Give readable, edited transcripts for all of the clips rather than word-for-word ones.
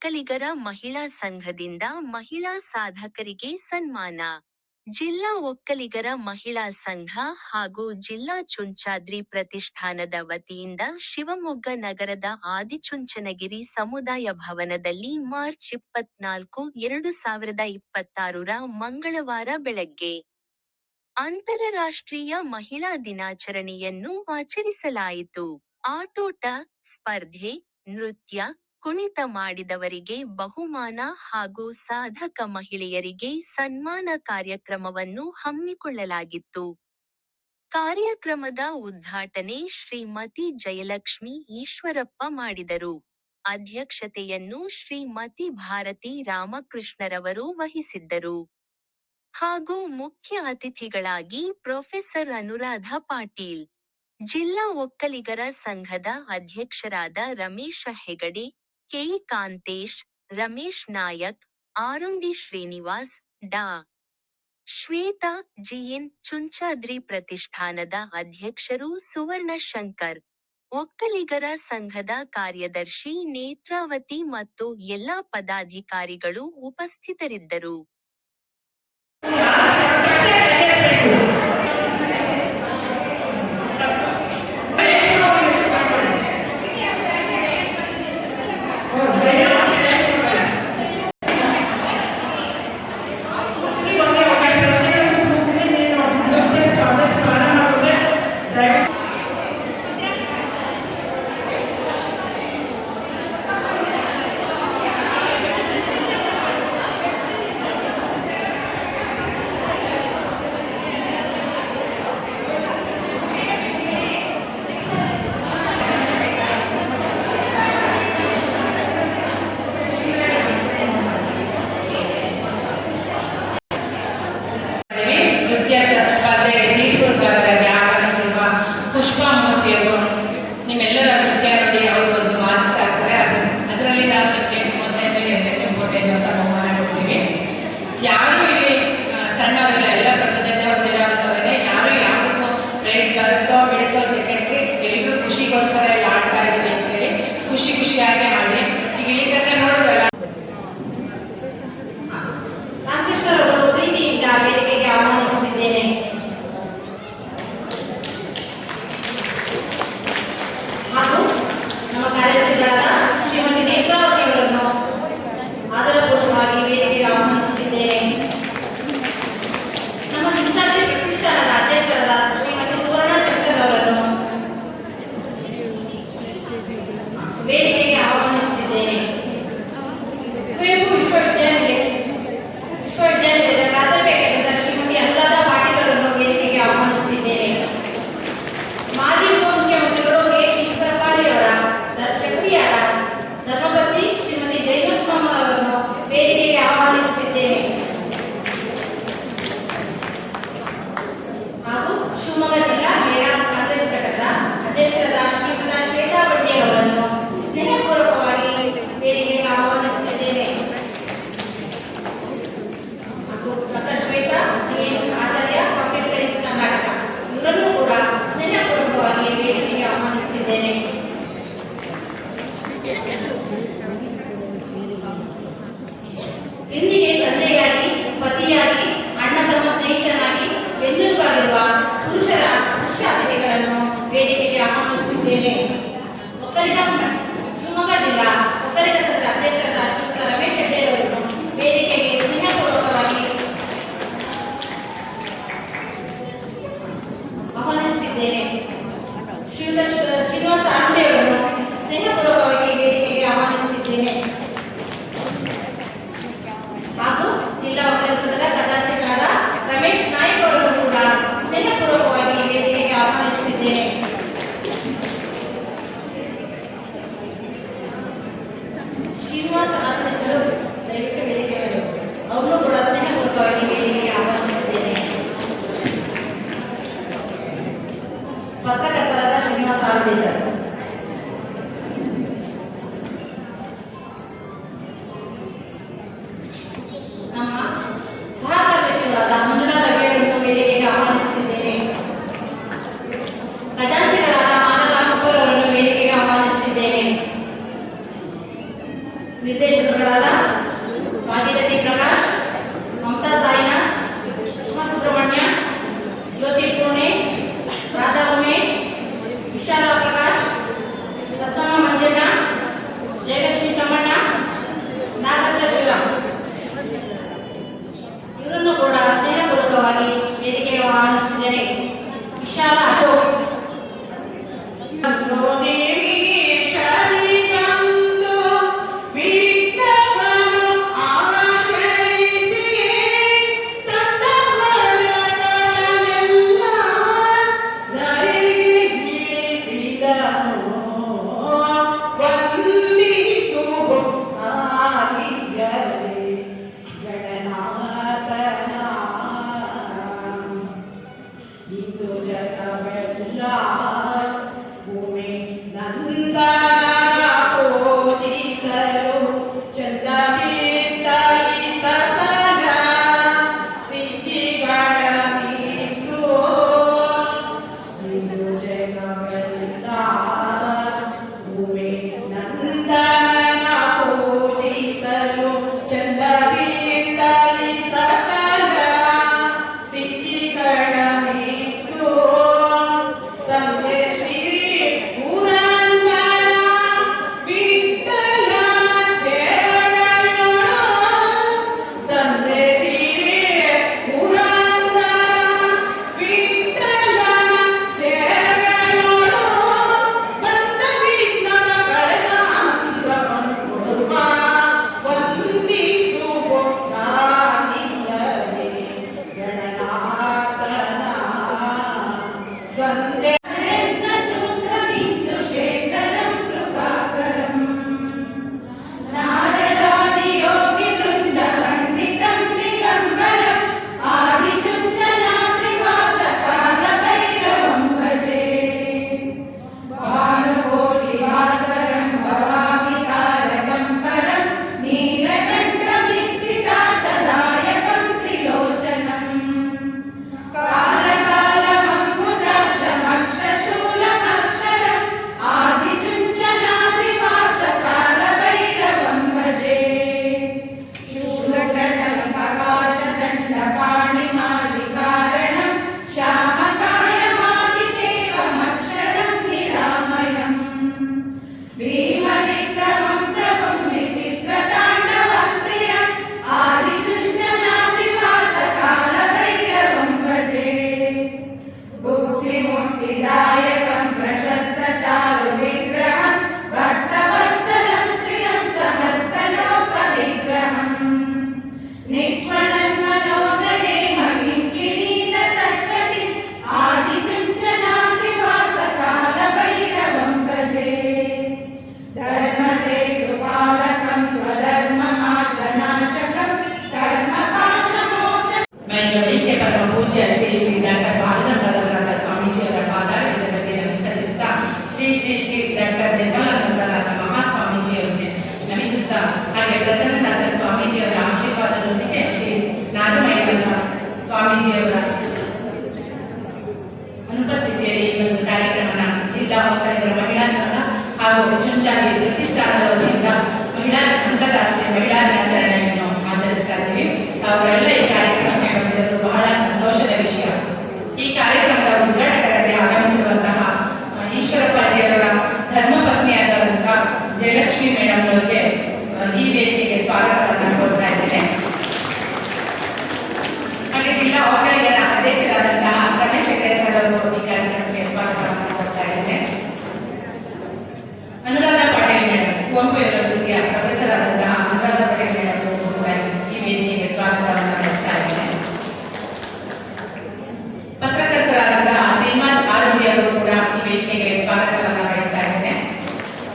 ಒಕ್ಕಲಿಗರ ಮಹಿಳಾ ಸಂಘದಿಂದ ಮಹಿಳಾ ಸಾಧಕರಿಗೆ ಸನ್ಮಾನ. ಜಿಲ್ಲಾ ಒಕ್ಕಲಿಗರ ಮಹಿಳಾ ಸಂಘ ಹಾಗೂ ಜಿಲ್ಲಾ ಚುಂಚಾದ್ರಿ ಪ್ರತಿಷ್ಠಾನದ ವತಿಯಿಂದ ಶಿವಮೊಗ್ಗ ನಗರದ ಆದಿಚುಂಚನಗಿರಿ ಸಮುದಾಯ ಭವನದಲ್ಲಿ ಮಾರ್ಚ್ 24, 2026 ಮಂಗಳವಾರ ಬೆಳಗ್ಗೆ ಅಂತಾರಾಷ್ಟ್ರೀಯ ಮಹಿಳಾ ದಿನಾಚರಣೆಯನ್ನು ಆಚರಿಸಲಾಯಿತು. ಆಟೋಟ ಸ್ಪರ್ಧೆ, ನೃತ್ಯ, ಕುಣಿತ ಮಾಡಿದವರಿಗೆ ಬಹುಮಾನ ಹಾಗೂ ಸಾಧಕ ಮಹಿಳೆಯರಿಗೆ ಸನ್ಮಾನ ಕಾರ್ಯಕ್ರಮವನ್ನು ಹಮ್ಮಿಕೊಳ್ಳಲಾಗಿತ್ತು. ಕಾರ್ಯಕ್ರಮದ ಉದ್ಘಾಟನೆ ಶ್ರೀಮತಿ ಜಯಲಕ್ಷ್ಮಿ ಈಶ್ವರಪ್ಪ ಮಾಡಿದರು. ಅಧ್ಯಕ್ಷತೆಯನ್ನು ಶ್ರೀಮತಿ ಭಾರತಿ ರಾಮಕೃಷ್ಣರವರು ವಹಿಸಿದ್ದರು. ಹಾಗೂ ಮುಖ್ಯ ಅತಿಥಿಗಳಾಗಿ ಪ್ರೊಫೆಸರ್ ಅನುರಾಧ ಪಾಟೀಲ್, ಜಿಲ್ಲಾ ಒಕ್ಕಲಿಗರ ಸಂಘದ ಅಧ್ಯಕ್ಷರಾದ ರಮೇಶ ಹೆಗಡೆ, ಕೆ. ಕಾಂತೇಶ್, ರಮೇಶ್ ನಾಯಕ್, ಆರುಂಡಿ ಶ್ರೀನಿವಾಸ್, ಡಾ. ಶ್ವೇತಾ, ಜಿಎನ್ ಚುಂಚಾದ್ರಿ ಪ್ರತಿಷ್ಠಾನದ ಅಧ್ಯಕ್ಷರು ಸುವರ್ಣ ಶಂಕರ್, ಒಕ್ಕಲಿಗರ ಸಂಘದ ಕಾರ್ಯದರ್ಶಿ ನೇತ್ರಾವತಿ ಮತ್ತು ಎಲ್ಲಾ ಪದಾಧಿಕಾರಿಗಳು ಉಪಸ್ಥಿತರಿದ್ದರು. ಸ್ಪರ್ಧೆಗೆ ತೀರ್ಪುಗಾರರಾಗಿ ಆಗಮಿಸಿರುವ ಪುಷ್ಪಾ ಮೂರ್ತಿಯವರು ನಿಮ್ಮೆಲ್ಲರ ನೃತ್ಯ ನೋಡಿ ಅವರು ಒಂದು ಮಾರ್ಕ್ಸ್ ಆಗ್ತಾರೆ. ಅದರಲ್ಲಿ ನಾವು ನಿಮಗೆ 35 ಅಂತ ಬಹುಮಾನ ಕೊಡ್ತೀವಿ. ಯಾರು ಇಲ್ಲಿ ಸಣ್ಣವರೆಲ್ಲ ಎಲ್ಲ ಪ್ರಬುದ್ಧತೆ ಹೊಂದಿರೋಂಥವ್ರೆ, ಯಾರು ಯಾವುದಕ್ಕೂ ಪ್ರೈಸ್ ಬರುತ್ತೋ ಬಿಡುತ್ತೋ ಸೆಕೆಂಡ್ರಿ ಎಲ್ಲರೂ ಖುಷಿಗೋಸ್ಕರ ಎಲ್ಲ ಆಡ್ತಾ ಇದ್ದೀವಿ ಅಂತೇಳಿ ಖುಷಿಯಾಗಿ ಮಾಡಿ ಈಗ ಇಲ್ಲಿ ತನಕ ನೋಡೋದಲ್ಲ. ರಾಮಕೃಷ್ಣರವರು ಪ್ರೀತಿಯಿಂದ ವೇದಿಕೆಗೆ ಆಹ್ವಾನಿಸುತ್ತಿದ್ದೇನೆ. ಹಾಗೂ ನಮ್ಮ ಕಾರ್ಯದರ್ಶಿಗಳಾದ ಶ್ರೀಮತಿ ನೇತ್ರಾವತಿ ಅವರನ್ನು ಆದರಪೂರ್ವಕವಾಗಿ ವೇದಿಕೆಗೆ ಆಹ್ವಾನಿಸುತ್ತಿದ್ದೇನೆ. ನಮ್ಮ ಚುಂಚಾದ್ರಿ ಪ್ರತಿಷ್ಠಾನದ ಅಧ್ಯಕ್ಷರಾದ ಶ್ರೀಮತಿ ಸುವರ್ಣ ಶಂಕರ್ ಅವರನ್ನು ವೇದಿಕೆಗೆ ಆಹ್ವಾನಿಸುತ್ತಿದ್ದೇನೆ. ಕುವೆಂಪು ವಿಶ್ವವಿದ್ಯಾನಿಲಯದ ಪ್ರಾಧ್ಯಾಪಕರಾದ ಶ್ರೀಮತಿ ಅನುರಾಧ ಪಾಟೀಲ್ ಅವರನ್ನು ವೇದಿಕೆಗೆ ಆಹ್ವಾನಿಸುತ್ತಿದ್ದೇನೆ. ಮಾಜಿ ಉಪಮುಖ್ಯಮಂತ್ರಿಗಳು ಕೆ. ಈಶ್ವರಪ್ಪಾಜಿ ಅವರ ಶಕ್ತಿಯಾದ ಧರ್ಮಪತ್ನಿ ಶ್ರೀಮತಿ ಜಯಲಕ್ಷ್ಮಮ್ಮ ಅವರನ್ನು ವೇದಿಕೆಗೆ ಆಹ್ವಾನಿಸುತ್ತಿದ್ದೇನೆ. ಹಾಗೂ ಶಿವಮೊಗ್ಗ ಜಿಲ್ಲಾ ಮಹಿಳಾ ಕಾಂಗ್ರೆಸ್ ಘಟಕದ ಅಧ್ಯಕ್ಷರಾದ ಶ್ರೀಮತಿ ಶ್ವೇತಾ ಬಡ್ಡಿ ಅವರನ್ನು ಸ್ನೇಹಪೂರ್ವಕವಾಗಿ ವೇದಿಕೆಗೆ ಆಹ್ವಾನಿಸುತ್ತಿದ್ದೇನೆ. ಡಾಕ್ಟರ್ ಶ್ವೇತಾ ಜಿಎನ್ ಆಚಾರ್ಯ ಪಬ್ಲಿಕ್ ಲೈಫ್ ಕರ್ನಾಟಕ ಇವರನ್ನು ಕೂಡ ಸ್ನೇಹಪೂರ್ವಕವಾಗಿ ವೇದಿಕೆಗೆ ಆಹ್ವಾನಿಸುತ್ತಿದ್ದೇನೆ. ಹೆಣ್ಣಿಗೆ ತಂದೆಯಾಗಿ, ಪತಿಯಾಗಿ, ಅಣ್ಣ ತಮ್ಮ ಸ್ನೇಹಿತನಾಗಿ ಬೆನ್ನೆಲುಬಾಗಿರುವ ಪುರುಷ ಅತಿಥಿಗಳನ್ನು ವೇದಿಕೆಗೆ ಆಹ್ವಾನಿಸುತ್ತಿದ್ದೇನೆ. ಶಿವಮೊಗ್ಗ ಜಿಲ್ಲಾ ಒಕ್ಕಲಿಗ ಸಂಘದ ಅಧ್ಯಕ್ಷರಾದ ಶ್ರೀಯುತ ರಮೇಶ್ ಹೆಗಡೆ ಅವರನ್ನು ವೇದಿಕೆಗೆ ಸ್ನೇಹಪೂರ್ವಕವಾಗಿ ಆಹ್ವಾನಿಸುತ್ತಿದ್ದೇನೆ. ಶ್ರೀಯುತ ಶ್ರೀನಿವಾಸ ಆರುಂಡೆ ಅವರನ್ನು ಸ್ನೇಹಪೂರ್ವಕವಾಗಿ ವೇದಿಕೆಗೆ ಆಹ್ವಾನಿಸುತ್ತಿದ್ದೇನೆ. ಹಾಗೂ ಜಿಲ್ಲಾ ಒಕ್ಕಲಿಗ ಸಂಘದ ಖಜಾಂಚಿಗಳಾದ ರಮೇಶ್ ನಾಯಕ್ ಅವರನ್ನು ಕೂಡ ಸ್ನೇಹಪೂರ್ವಕವಾಗಿ ವೇದಿಕೆಗೆ ಆಹ್ವಾನಿಸುತ್ತಿದ್ದೇನೆ. ಶ್ರೀನಿವಾಸ ಆಗಮಿಸಲು ದಯವಿಟ್ಟು ವೇದಿಕೆ ಅವರನ್ನು ಕೂಡ ಸ್ನೇಹಪೂರ್ವಕವಾಗಿ ವೇದಿಕೆಗೆ ಆಹ್ವಾನಿಸುತ್ತಿದ್ದೇನೆ. ಪತ್ರಕರ್ತರಾದ ಶ್ರೀನಿವಾಸ ಆರುಂಡೆ ಸರ್, ನಮ್ಮ ಸಹ ಕಾರ್ಯದರ್ಶಿಗಳಾದ ಮಂಜುಳಾ ರವಿ ಅವರನ್ನು ವೇದಿಕೆಗೆ ಆಹ್ವಾನಿಸುತ್ತಿದ್ದೇನೆ. ಖಜಾಂಚಿಗಳಾದ ಮಾನವ ಅವರನ್ನು ವೇದಿಕೆಗೆ ಆಹ್ವಾನಿಸುತ್ತಿದ್ದೇನೆ. ನಿರ್ದೇಶಕರು ಚುಂಚಾಗಿ ಪ್ರತಿಷ್ಠಾನದ ವತಿಯಿಂದ ಅಂತಾರಾಷ್ಟ್ರೀಯ ಮಹಿಳಾ ದಿನಾಚರಣೆಯನ್ನು ಆಚರಿಸ್ತಾ ಇದ್ದೀವಿ. ಅವರೆಲ್ಲ ಈ ಕಾರ್ಯಕ್ರಮಕ್ಕೆ ಬಂದಿರೋದು ಬಹಳ ಸಂತೋಷದ ವಿಷಯ. ಈ ಕಾರ್ಯಕ್ರಮದ ಉದ್ಘಾಟಕರಾಗಿ ಆಗಮಿಸಿರುವಂತಹ ಈಶ್ವರಪ್ಪಾಜಿಯವರ ಧರ್ಮಪತ್ನಿಯಾದಂತಹ ಜಯಲಕ್ಷ್ಮಿ ಮೇಡಮ್ ಅವರಿಗೆ ಈ ವೇದಿಕೆಗೆ ಸ್ವಾಗತವನ್ನು ಕೋರ್ತಾ ಇದ್ದೇನೆ. ಹಾಗೆ ಜಿಲ್ಲಾ ಒಕ್ಕಲಿಗರ ಅಧ್ಯಕ್ಷರಾದಂತಹ ರಮೇಶ್ ಹೆಗ್ಡೆ ಸರ್ ಅವರು ಈ ಕಾರ್ಯಕ್ರಮಕ್ಕೆ ಸ್ವಾಗತವನ್ನು ಕೋರ್ತಾ ಇದ್ದೇನೆ. ಅನುರಾಧ ಪಾಟೀಲ್ ಮೇಡಮ್, ಕುವೆಂಪು ಯೂನಿವರ್ಸಿಟಿಯ ಪ್ರೊಫೆಸರ್ ಆದಂತಹ ಅನುರಾಧ ಪಾಟೀಲ್ ಮೇಡಮ್ ಅವರು ಕೂಡ ಈ ವೇದಿಕೆಗೆ ಸ್ವಾಗತವನ್ನು ನಡೆಸ್ತಾ ಇದ್ದೇನೆ. ಪತ್ರಕರ್ತರಾದಂತಹ ಶ್ರೀನಿವಾಸ್ ಆರೋಗ್ಯ ಅವರು ಕೂಡ ಈ ವೇದಿಕೆಗೆ ಸ್ವಾಗತವನ್ನು ಬಯಸ್ತಾ ಇದ್ದೇನೆ.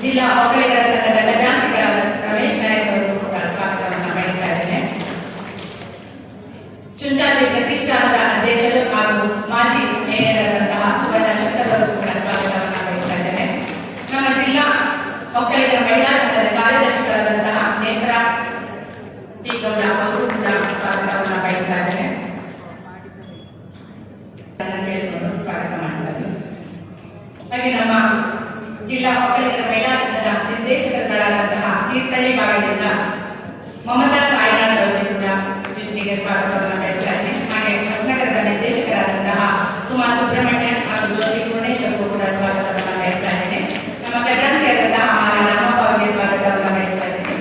ಜಿಲ್ಲಾ ಒಕ್ಕಲಿಗರ ಸಂಘದ ಖಜಾಂಚಿಗಳಾದ ರಮೇಶ್ ನಾಯಕ್ ಅವರು ಕೂಡ ಸ್ವಾಗತವನ್ನು ಬಯಸ್ತಾ ಇದ್ದೇನೆ. ಚುಂಚಾಲಿ ಪ್ರತಿಷ್ಠಾನದ ಅಧ್ಯಕ್ಷರು ಹಾಗೂ ಮಾಜಿ ಮೇಯರ್ ಆದಂತಹ ಸುವರ್ಣ ಶಂಕರ್ ಅವರು ಕೂಡ ಸ್ವಾಗತವನ್ನು ಬಯಸ್ತಾ ಇದ್ದೇನೆ. ನಮ್ಮ ಜಿಲ್ಲಾ ಒಕ್ಕಲಿಗರ ಮಹಿಳಾ ಸಂಘದ ಕಾರ್ಯದರ್ಶಿಗಳಾದಂತಹ ನೇತ್ರ ಟಿ ಗೌಡ ಅವರು ಕೂಡ ಸ್ವಾಗತವನ್ನು ಬಯಸ್ತಾ ಇದ್ದೇನೆ. ಸ್ವಾಗತ ಮಾಡ್ತಾರೆ. ಹಾಗೆ ನಮ್ಮ ಜಿಲ್ಲಾ ಒಕ್ಕಲಿಗರ ಮಹಿಳಾ ಸಂಘದ ನಿರ್ದೇಶಕರುಗಳಾದಂತಹ ತೀರ್ಥಹಳ್ಳಿ ಭಾಗದಿಂದ ಮಮತಾ ಸಾಯಿನಾಥ್ ಅವರಿಗೆ ಕೂಡ ವೇದಿಕೆಗೆ ಸ್ವಾಗತವನ್ನು ಬಯಸ್ತಾ ಇದ್ದೇನೆ. ಹಾಗೆ ಹೊಸನಗರದ ನಿರ್ದೇಶಕರಾದಂತಹ ಸುಮಾ ಸುಬ್ರಹ್ಮಣ್ಯ ಹಾಗೂ ಜ್ಯೋತಿ ಪೂರ್ಣೇಶ್ ಅವರಿಗೂ ಕೂಡ ಸ್ವಾಗತವನ್ನು ಬಯಸ್ತಾ ಇದ್ದೇನೆ. ನಮ್ಮ ಖಜಾಂಚಿಯಾದಂತಹ ರಾಮಪ್ಪ ಅವರಿಗೆ ಸ್ವಾಗತವನ್ನು ಬಯಸ್ತಾ ಇದ್ದೇನೆ.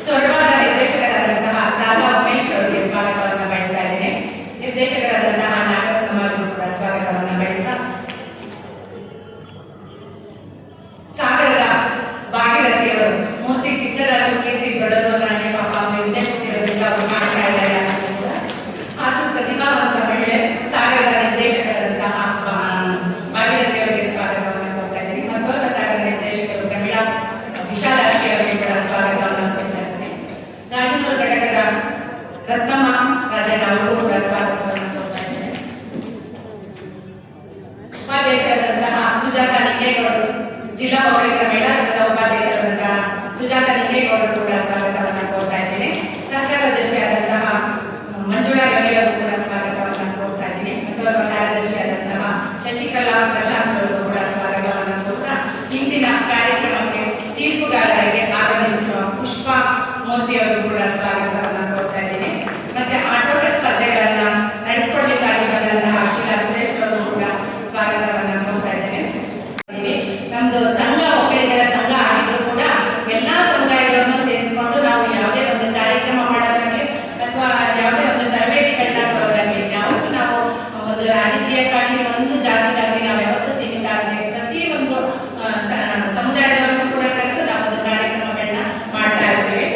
ಸೊರಬಾದ ನಿರ್ದೇಶಕರಾದಂತಹ ರಾಧಾ ಉಮೇಶ್ ಅವರಿಗೆ ಸ್ವಾಗತವನ್ನು ಬಯಸ್ತಾ ಇದ್ದೇನೆ. ನಿರ್ದೇಶಕರಾದಂತಹ ನಾಗರತ್ನ ಅವರಿಗೂ ಕೂಡ ಸ್ವಾಗತವನ್ನು ಬಯಸ್ತಾ, ಸಾಗರದ ಭಾಗೀರಥಿಯವರು ಮೂರ್ತಿ ಚಿಕ್ಕದಾಗಿ ಕೀರ್ತಿ ದೊಡ್ಡದು ನನಗೆ ಪಾಪ ವಿದ್ಯಾರ್ಥಿಗಳಿಂದ ಅವರು ಮಾಡ್ತಾ ಇದ್ದಾರೆ. ಹಾಗೂ ಪ್ರತಿಭಾವಂತ ಮಹಿಳೆ ಸಾಗರದ ನಿರ್ದೇಶಕರಾದಂತಹ ಭಾಗೀರಥಿಯವರಿಗೆ ಸ್ವಾಗತವನ್ನು ಕೊಡ್ತಾ ಇದ್ದೀನಿ. ಮತ್ತೋರ್ವ ಸಾಗರ ನಿರ್ದೇಶಕರು ಪ್ರಮೀಳಾ ವಿಶಾಲಾಕ್ಷಿ ಅವರಿಗೆ ಕೂಡ ಸ್ವಾಗತವನ್ನು ಕೊಡ್ತಾ ಇದ್ದೀನಿ. ಗಾಜನೂರು ಘಟಕದ ರತ್ನಮ್ಮ ರಾಜನ್ ಅವರಿಗೂ ಕೂಡ ಸ್ವಾಗತವನ್ನು ಕೊಡ್ತಾ ಇದ್ದೇನೆ. ಉಪಾಧ್ಯಕ್ಷರಾದಂತಹ ಸುಜಾತ ನಿಂಗೇಗೌಡರು, ಜಿಲ್ಲಾ ಒಕ್ಕಲಿಗರ ಮಹಿಳಾ ಸಂಘದ ಉಪಾಧ್ಯಕ್ಷರಾದಂತಹ ಸುಜಾತ ನಿಂಗೇಗೌಡರು ಕೂಡ ಸ್ವಾಗತವನ್ನು ಕೋರ್ತಾ ಇದ್ದೀನಿ. ಸರ್ಕಾರದರ್ಶಿಯಾದಂತಹ ಮಂಜುಳಾ ರವಿ ಅವರು ಕೂಡ ಸ್ವಾಗತವನ್ನು ಕೋರ್ತಾ ಇದ್ದೀನಿ. ಮತ್ತೊಬ್ಬ ಕಾರ್ಯದರ್ಶಿಯಾದಂತಹ ಶಶಿಕಲಾ ಪ್ರಶಾಂತ್ ಅವರು ಕೂಡ ಸ್ವಾಗತವನ್ನು ಕೋರ್ತಾ, ಇಂದಿನ ಕಾರ್ಯಕ್ರಮಕ್ಕೆ ತೀರ್ಪುಗಾರರಿಗೆ ಆಗಮಿಸಿರುವ ಪುಷ್ಪಾ ಮೂರ್ತಿ ಅವರು ಕೂಡ ಸ್ವಾಗತವನ್ನು ಕೋರ್ತಾ ಇದ್ದೀನಿ. ಮತ್ತೆ ಆಟೋಟ ಸ್ಪರ್ಧೆಗಳನ್ನ ನಡೆಸಿಕೊಳ್ಳಲಿಕ್ಕಾಗಿ ಬಂದಂತಹ ಶೀಲಾ ಸುರೇಶ್ ಅವರು ಕೂಡ ಸ್ವಾಗತವನ್ನು ಕೋರ್ತಾ ಇದ್ದೇನೆ. ನಮ್ದು ಸಂಘ ಒಕ್ಕಲಿಗರ ಸಂಘ ಆಗಿದ್ರು ಕೂಡ ಎಲ್ಲಾ ಸಮುದಾಯಗಳನ್ನು ಸೇರಿಸಿಕೊಂಡು ನಾವು ಯಾವುದೇ ಒಂದು ಕಾರ್ಯಕ್ರಮ ಮಾಡೋದಾಗ್ಲಿ ಅಥವಾ ಯಾವುದೇ ಒಂದು ತರಬೇತಿಗಳನ್ನ ಕೊಡೋದಾಗ್ಲಿ ಯಾವತ್ತೂ ನಾವು ಒಂದು ರಾಜಕೀಯಕ್ಕಾಗಿ ಒಂದು ಜಾತಿಗಾಗಿ ನಾವು ಯಾವತ್ತೂ ಸೀಮಿತ ಆಗದೆ ಪ್ರತಿಯೊಂದು ಸಮುದಾಯದವರನ್ನು ಕೂಡ ಕರೆದು ನಾವು ಒಂದು ಕಾರ್ಯಕ್ರಮಗಳನ್ನ ಮಾಡ್ತಾ ಇರ್ತೀವಿ.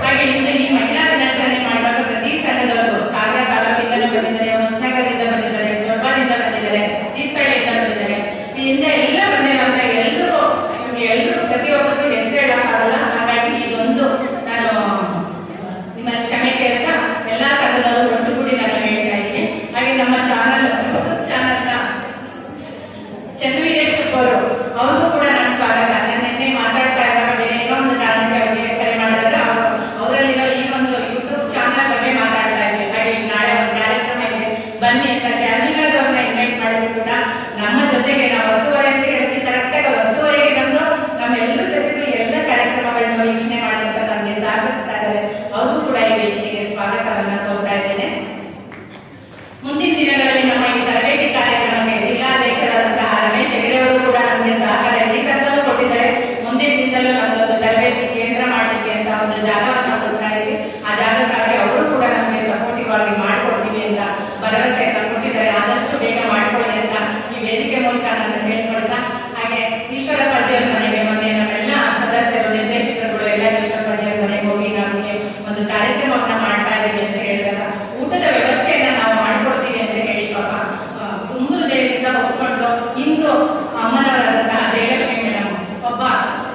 ಹಾಗೆ ಇಂದು ಈ ಮಹಿಳಾ ದಿನಾಚರಣೆ ಮಾಡುವಾಗ ಪ್ರತಿ ಸಂಘದವರು ಸಾಗರ ತಾಲೂಕಿಂದಲೂ ಬಂದಿದ್ದಾರೆ, ಹೊಸನಗರದಿಂದ ಬಂದಿದ್ದಾರೆ, ಸೊರಬದಿಂದ ಬಂದಿದ್ದಾರೆ, ತೀರ್ಥಹಳ್ಳಿಯಿಂದ ಬಂದಿದ್ದಾರೆ. ಇಂದ ಎಲ್ಲ ಬಂದಿರುವಂತ ಎಲ್ಲರೂ ಪ್ರತಿಯೊಬ್ಬರಿಗೂ ಹೆಸರು ಹೇಳಕ್ಕಾಗಲ್ಲ. ಹಾಗಾಗಿ ಇದೊಂದು ನಾನು ನಿಮ್ಮನ್ನ ಕ್ಷಮೆ ಕೇಳ್ತಾ ಎಲ್ಲಾ ಸಂಘದವರು ಒಟ್ಟುಗೂಡಿ ನಾನು ಹೇಳ್ತಾ ಇದ್ದೀನಿ. ಹಾಗೆ ನಮ್ಮ ಚಾನಲ್ ಯೂಟ್ಯೂಬ್ ಚಾನಲ್ನ ಚಂದ್ರವೀರೇಶ್ವರ್ ಅವ್ರಿಗೂ ಕೂಡ ನಾನು ಸ್ವಾಗತ. ನಾನು ನಿನ್ನೆ ಮಾತಾಡ್ತಾ ಇದ್ದಾಗ ಬೇರೆ ಏನೋ ಒಂದು ಕಾರಣಕ್ಕೆ ಅವರಿಗೆ ಕರೆ ಮಾಡಿದಾಗ ಅವರಲ್ಲಿರೋ ಈ ಒಂದು ಯೂಟ್ಯೂಬ್ ಚಾನಲ್ ಬಗ್ಗೆ ಮಾತಾಡ್ತಾ ಇದ್ವಿ. ಹಾಗೆ ನಾಳೆ ಒಂದು ಕಾರ್ಯಕ್ರಮ ಇದೆ ಬನ್ನಿ ಅಂತ ಕ್ಯಾಶುಯಲ್ ಅವ್ರನ್ನ ಇನ್ವೈಟ್ ಮಾಡಿದ್ರು ಕೂಡ ನಮ್ಮ ಜೊತೆಗೆ ನಾವು 10:30 ಅಂತ ಹೇಳ್ತೀವಿ, ಕರೆಕ್ಟಾಗಿ 10:30ಗೆ ಬಂದು ನಮ್ಮೆಲ್ಲರ ಜೊತೆಗೂ ಎಲ್ಲ ಕಾರ್ಯಕ್ರಮಗಳನ್ನ ವೀಕ್ಷಣೆ ಮಾಡಿ ಅಂತ ನಮಗೆ ಸಹಕರಿಸ್ತಾ ಇದ್ದಾರೆ. ಅವ್ರಿಗೂ ಕೂಡ ಈ ವೇದಿಕೆಗೆ ಸ್ವಾಗತವನ್ನು ಕೋರ್ತಾ ಇದ್ದೇನೆ. ಮುಂದಿನ ದಿನಗಳಲ್ಲಿ ನಮ್ಮ ಈ ತರಬೇತಿ ಕಾರ್ಯಕ್ರಮಕ್ಕೆ ಜಿಲ್ಲಾಧ್ಯಕ್ಷರಾದಂತಹ ರಮೇಶ್ ಹೆಗ್ಡೆ ಅವರು ಕೂಡ ನಮಗೆ ಸಹಕಾರ ಎಲ್ಲಿಕಂತಲೂ ಕೊಟ್ಟಿದ್ದಾರೆ. ಮುಂದಿನ ದಿನದಲ್ಲೂ ನಮ್ಮದೊಂದು ತರಬೇತಿ ಕೇಂದ್ರ ಮಾಡಲಿಕ್ಕೆ ಅಂತ ಒಂದು ಜಾಗವನ್ನು ಕೊಡ್ತಾ ಇದ್ದೀವಿ. ಆ ಜಾಗಕ್ಕಾಗಿ ಅವರು ಕೂಡ ನಮಗೆ ಸಪೋರ್ಟಿವ್ ಆಗಿ ಮಾಡಿಕೊಡ್ತೀವಿ ಅಂತ ಭರವಸೆಯನ್ನು ಕೊಟ್ಟಿದ್ದಾರೆ. ಆದಷ್ಟು ಬೇಗ ಮಾಡಿಕೊಳ್ಳಿ ಅಂತ ಈ ವೇದಿಕೆ ಮೂಲಕ ನಾನು ಹೇಳ್ಕೊಳ್ತಾ, ಹಾಗೆ ಈಶ್ವರಪ್ಪಾಜಿ ಅವರ ಮನೆಗೆ ಮೊನ್ನೆ ನಮ್ಮೆಲ್ಲ ಸದಸ್ಯರು ನಿರ್ದೇಶಕರುಗಳು ಎಲ್ಲ ಈಶ್ವರಪ್ಪಾಜಿ ಅವರ ಮನೆಗೆ ಹೋಗಿ ನಮಗೆ ಒಂದು ಕಾರ್ಯಕ್ರಮವನ್ನ ಮಾಡ್ತಾ ಇದ್ದೀವಿ ಅಂತ ಹೇಳಿದಾಗ ಊಟದ ವ್ಯವಸ್ಥೆಯನ್ನ ನಾವು ಮಾಡ್ಕೊಡ್ತೀವಿ ಅಂತ ಹೇಳಿ ಪಾಪ ತುಂಬ ಹೃದಯದಿಂದ ಒಪ್ಕೊಂಡು ಇಂದು ಅಮ್ಮನವರಾದಂತಹ ಜಯಲಕ್ಷ್ಮಿ ಮೇಡಮ್ ಒಬ್ಬ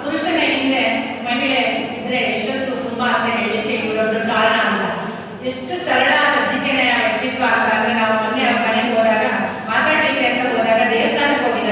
ಪುರುಷನ ಹಿಂದೆ ಮಹಿಳೆ ಇದ್ರೆ ಯಶಸ್ಸು ತುಂಬಾ ಅಂತ ಹೇಳಲಿಕ್ಕೆ ಇವರೊಬ್ಬರು ಕಾರಣ ಅಂತ. ಎಷ್ಟು ಸರಳ ಸಜ್ಜಿಕೆಯ ವ್ಯಕ್ತಿತ್ವ ಅಂತ ಅಂದ್ರೆ ನಾವು ಮೊನ್ನೆ ಅವ್ರ ಮನೆಗೆ ಹೋದಾಗ ಮಾತಾಡ್ಲಿಕ್ಕೆ ಅಂತ ಹೋದಾಗ ದೇವಸ್ಥಾನಕ್ಕೆ ಹೋಗಿ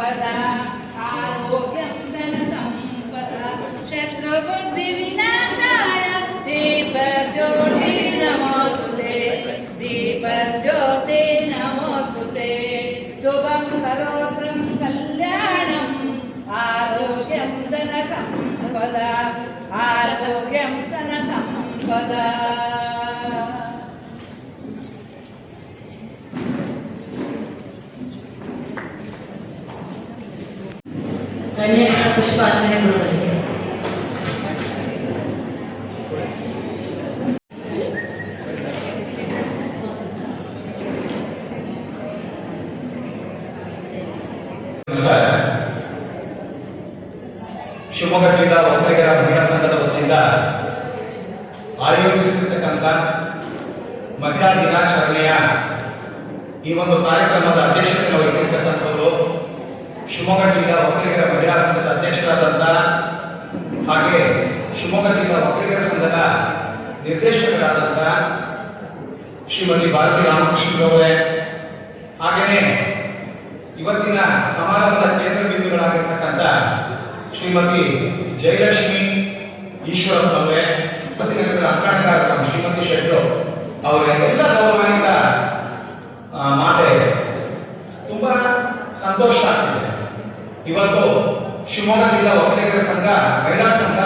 ಸಂಪದ ಆರೋಗ್ಯಂ ಧನ ಸಂಪದ ಶತ್ರುಬುದ್ಧಿ ವಿನಾಶಾಯ ದೀಪಜ್ಯೋತಿ ನಮೋಸ್ತುತೆ ದೀಪಜ್ಯೋತಿ ನಮೋಸ್ತುತೆ ಶುಭಂ ಕರೋತ್ರಂ ಕಲ್ಯಾಣಂ ಆರೋಗ್ಯಂ ಧನ ಸಂಪದ ಆರೋಗ್ಯಂ ಧನ ಸಂಪದ. ಗಣ್ಯರ ಪುಷ್ಪಾರ್ಚನೆ ಗುರುಗಳಿಗೆ. ನಮಸ್ಕಾರ. ಶಿವಮೊಗ್ಗ ಜಿಲ್ಲಾ ಒಕ್ಕಲಿಗರ ಮಹಿಳಾ ಸಂಘದ ವತಿಯಿಂದ ಆಯೋಜಿಸಿರ್ತಕ್ಕಂಥ ಮಹಿಳಾ ದಿನಾಚರಣೆಯ ಈ ಒಂದು ಕಾರ್ಯಕ್ರಮದ ಅಧ್ಯಕ್ಷತೆ ವಹಿಸಿರ್ತಕ್ಕಂಥವರು ಶಿವಮೊಗ್ಗ ಜಿಲ್ಲಾ ಒಕ್ಕಲಿಗರ ಮಹಿಳಾ ಸಂಘದ ಅಧ್ಯಕ್ಷರಾದಂಥ ಹಾಗೆ ಶಿವಮೊಗ್ಗ ಜಿಲ್ಲಾ ಒಕ್ಕಲಿಗರ ಸಂಘದ ನಿರ್ದೇಶಕರಾದಂಥ ಶ್ರೀಮತಿ ಭಾರತಿ ರಾಮಕೃಷ್ಣರವರೇ, ಹಾಗೆಯೇ ಇವತ್ತಿನ ಸಮಾರಂಭದ ಕೇಂದ್ರ ಬಿಂದುಗಳಾಗಿರ್ತಕ್ಕಂಥ ಶ್ರೀಮತಿ ಜಯಲಕ್ಷ್ಮಿ ಈಶ್ವರಪ್ಪನವರೇ, ಅಂಕಣಕಾರ ಶ್ರೀಮತಿ ಶೆಟ್ಟರು ಅವರ ಎಲ್ಲ ಗೌರವಾನ್ವಿತ ಮಾತೆ, ತುಂಬಾ ಸಂತೋಷ ಆಗ್ತಿದೆ. ಇವತ್ತು ಶಿವಮೊಗ್ಗ ಜಿಲ್ಲಾ ಒಕ್ಕಲಿಗರ ಸಂಘ ಮಹಿಳಾ ಸಂಘ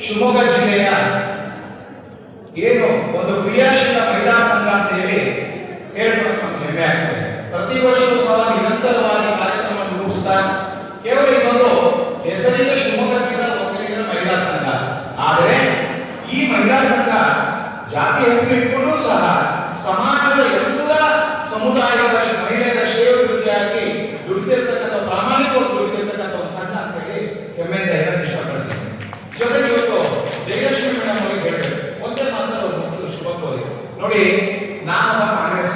ಶಿವಮೊಗ್ಗ ಜಿಲ್ಲೆಯ ಏನು ಒಂದು ಕ್ರಿಯಾಶೀಲ ಮಹಿಳಾ ಸಂಘ ಅಂತ ಹೇಳಿ ಹೇಳ್ಬೇಕು ನಮ್ಗೆ ಹೆಮ್ಮೆ ಆಗ್ತದೆ. ಪ್ರತಿ ವರ್ಷವೂ ಸಹ ನಿರಂತರವಾಗಿ ಕಾರ್ಯಕ್ರಮವನ್ನು ರೂಪಿಸ್ತಾ ಕೇವಲ ಇದೊಂದು ಹೆಸರಿಗೆ ಶಿವಮೊಗ್ಗ ಜಿಲ್ಲಾ ಒಕ್ಕಲಿಗರ ಮಹಿಳಾ ಸಂಘ, ಆದರೆ ಈ ಮಹಿಳಾ ಸಂಘ ಜಾತಿ ಹೆಸರು ಇಟ್ಕೊಂಡು ಸಹ ಸಮಾಜದ ಎಲ್ಲ ಸಮುದಾಯದ ಮಹಿಳೆಯರ ಶ್ರೇಯೋಭಿವೃದ್ಧಿಯಾಗಿ ದುಡಿತಿರ್ತಕ್ಕಂಥ ಪ್ರಾಮಾಣಿಕವಾಗಿ ದುಡಿತಿರ್ತಕ್ಕಂಥ ಒಂದು ಸಂಘ ಅಂತ ಹೇಳಿ ಹೆಮ್ಮೆಯಿಂದ ಹೇಳಕ್ಕೆ ಇಷ್ಟಪಡ್ತೀನಿ. ಜೊತೆಗೆ ಇವತ್ತು ಜಯಲಕ್ಷ್ಮಿ ಮೇಡಮ್ ಅವರಿಗೆ ಹೇಳಬೇಕು, ಒಂದೇ ಮಾತಲ್ಲಿ ಅವ್ರು ಮುಗಿಸಿದ್ರು ಶುಭಕೋರಿ. ನೋಡಿ, ನಾನೊಬ್ಬ ಕಾಂಗ್ರೆಸ್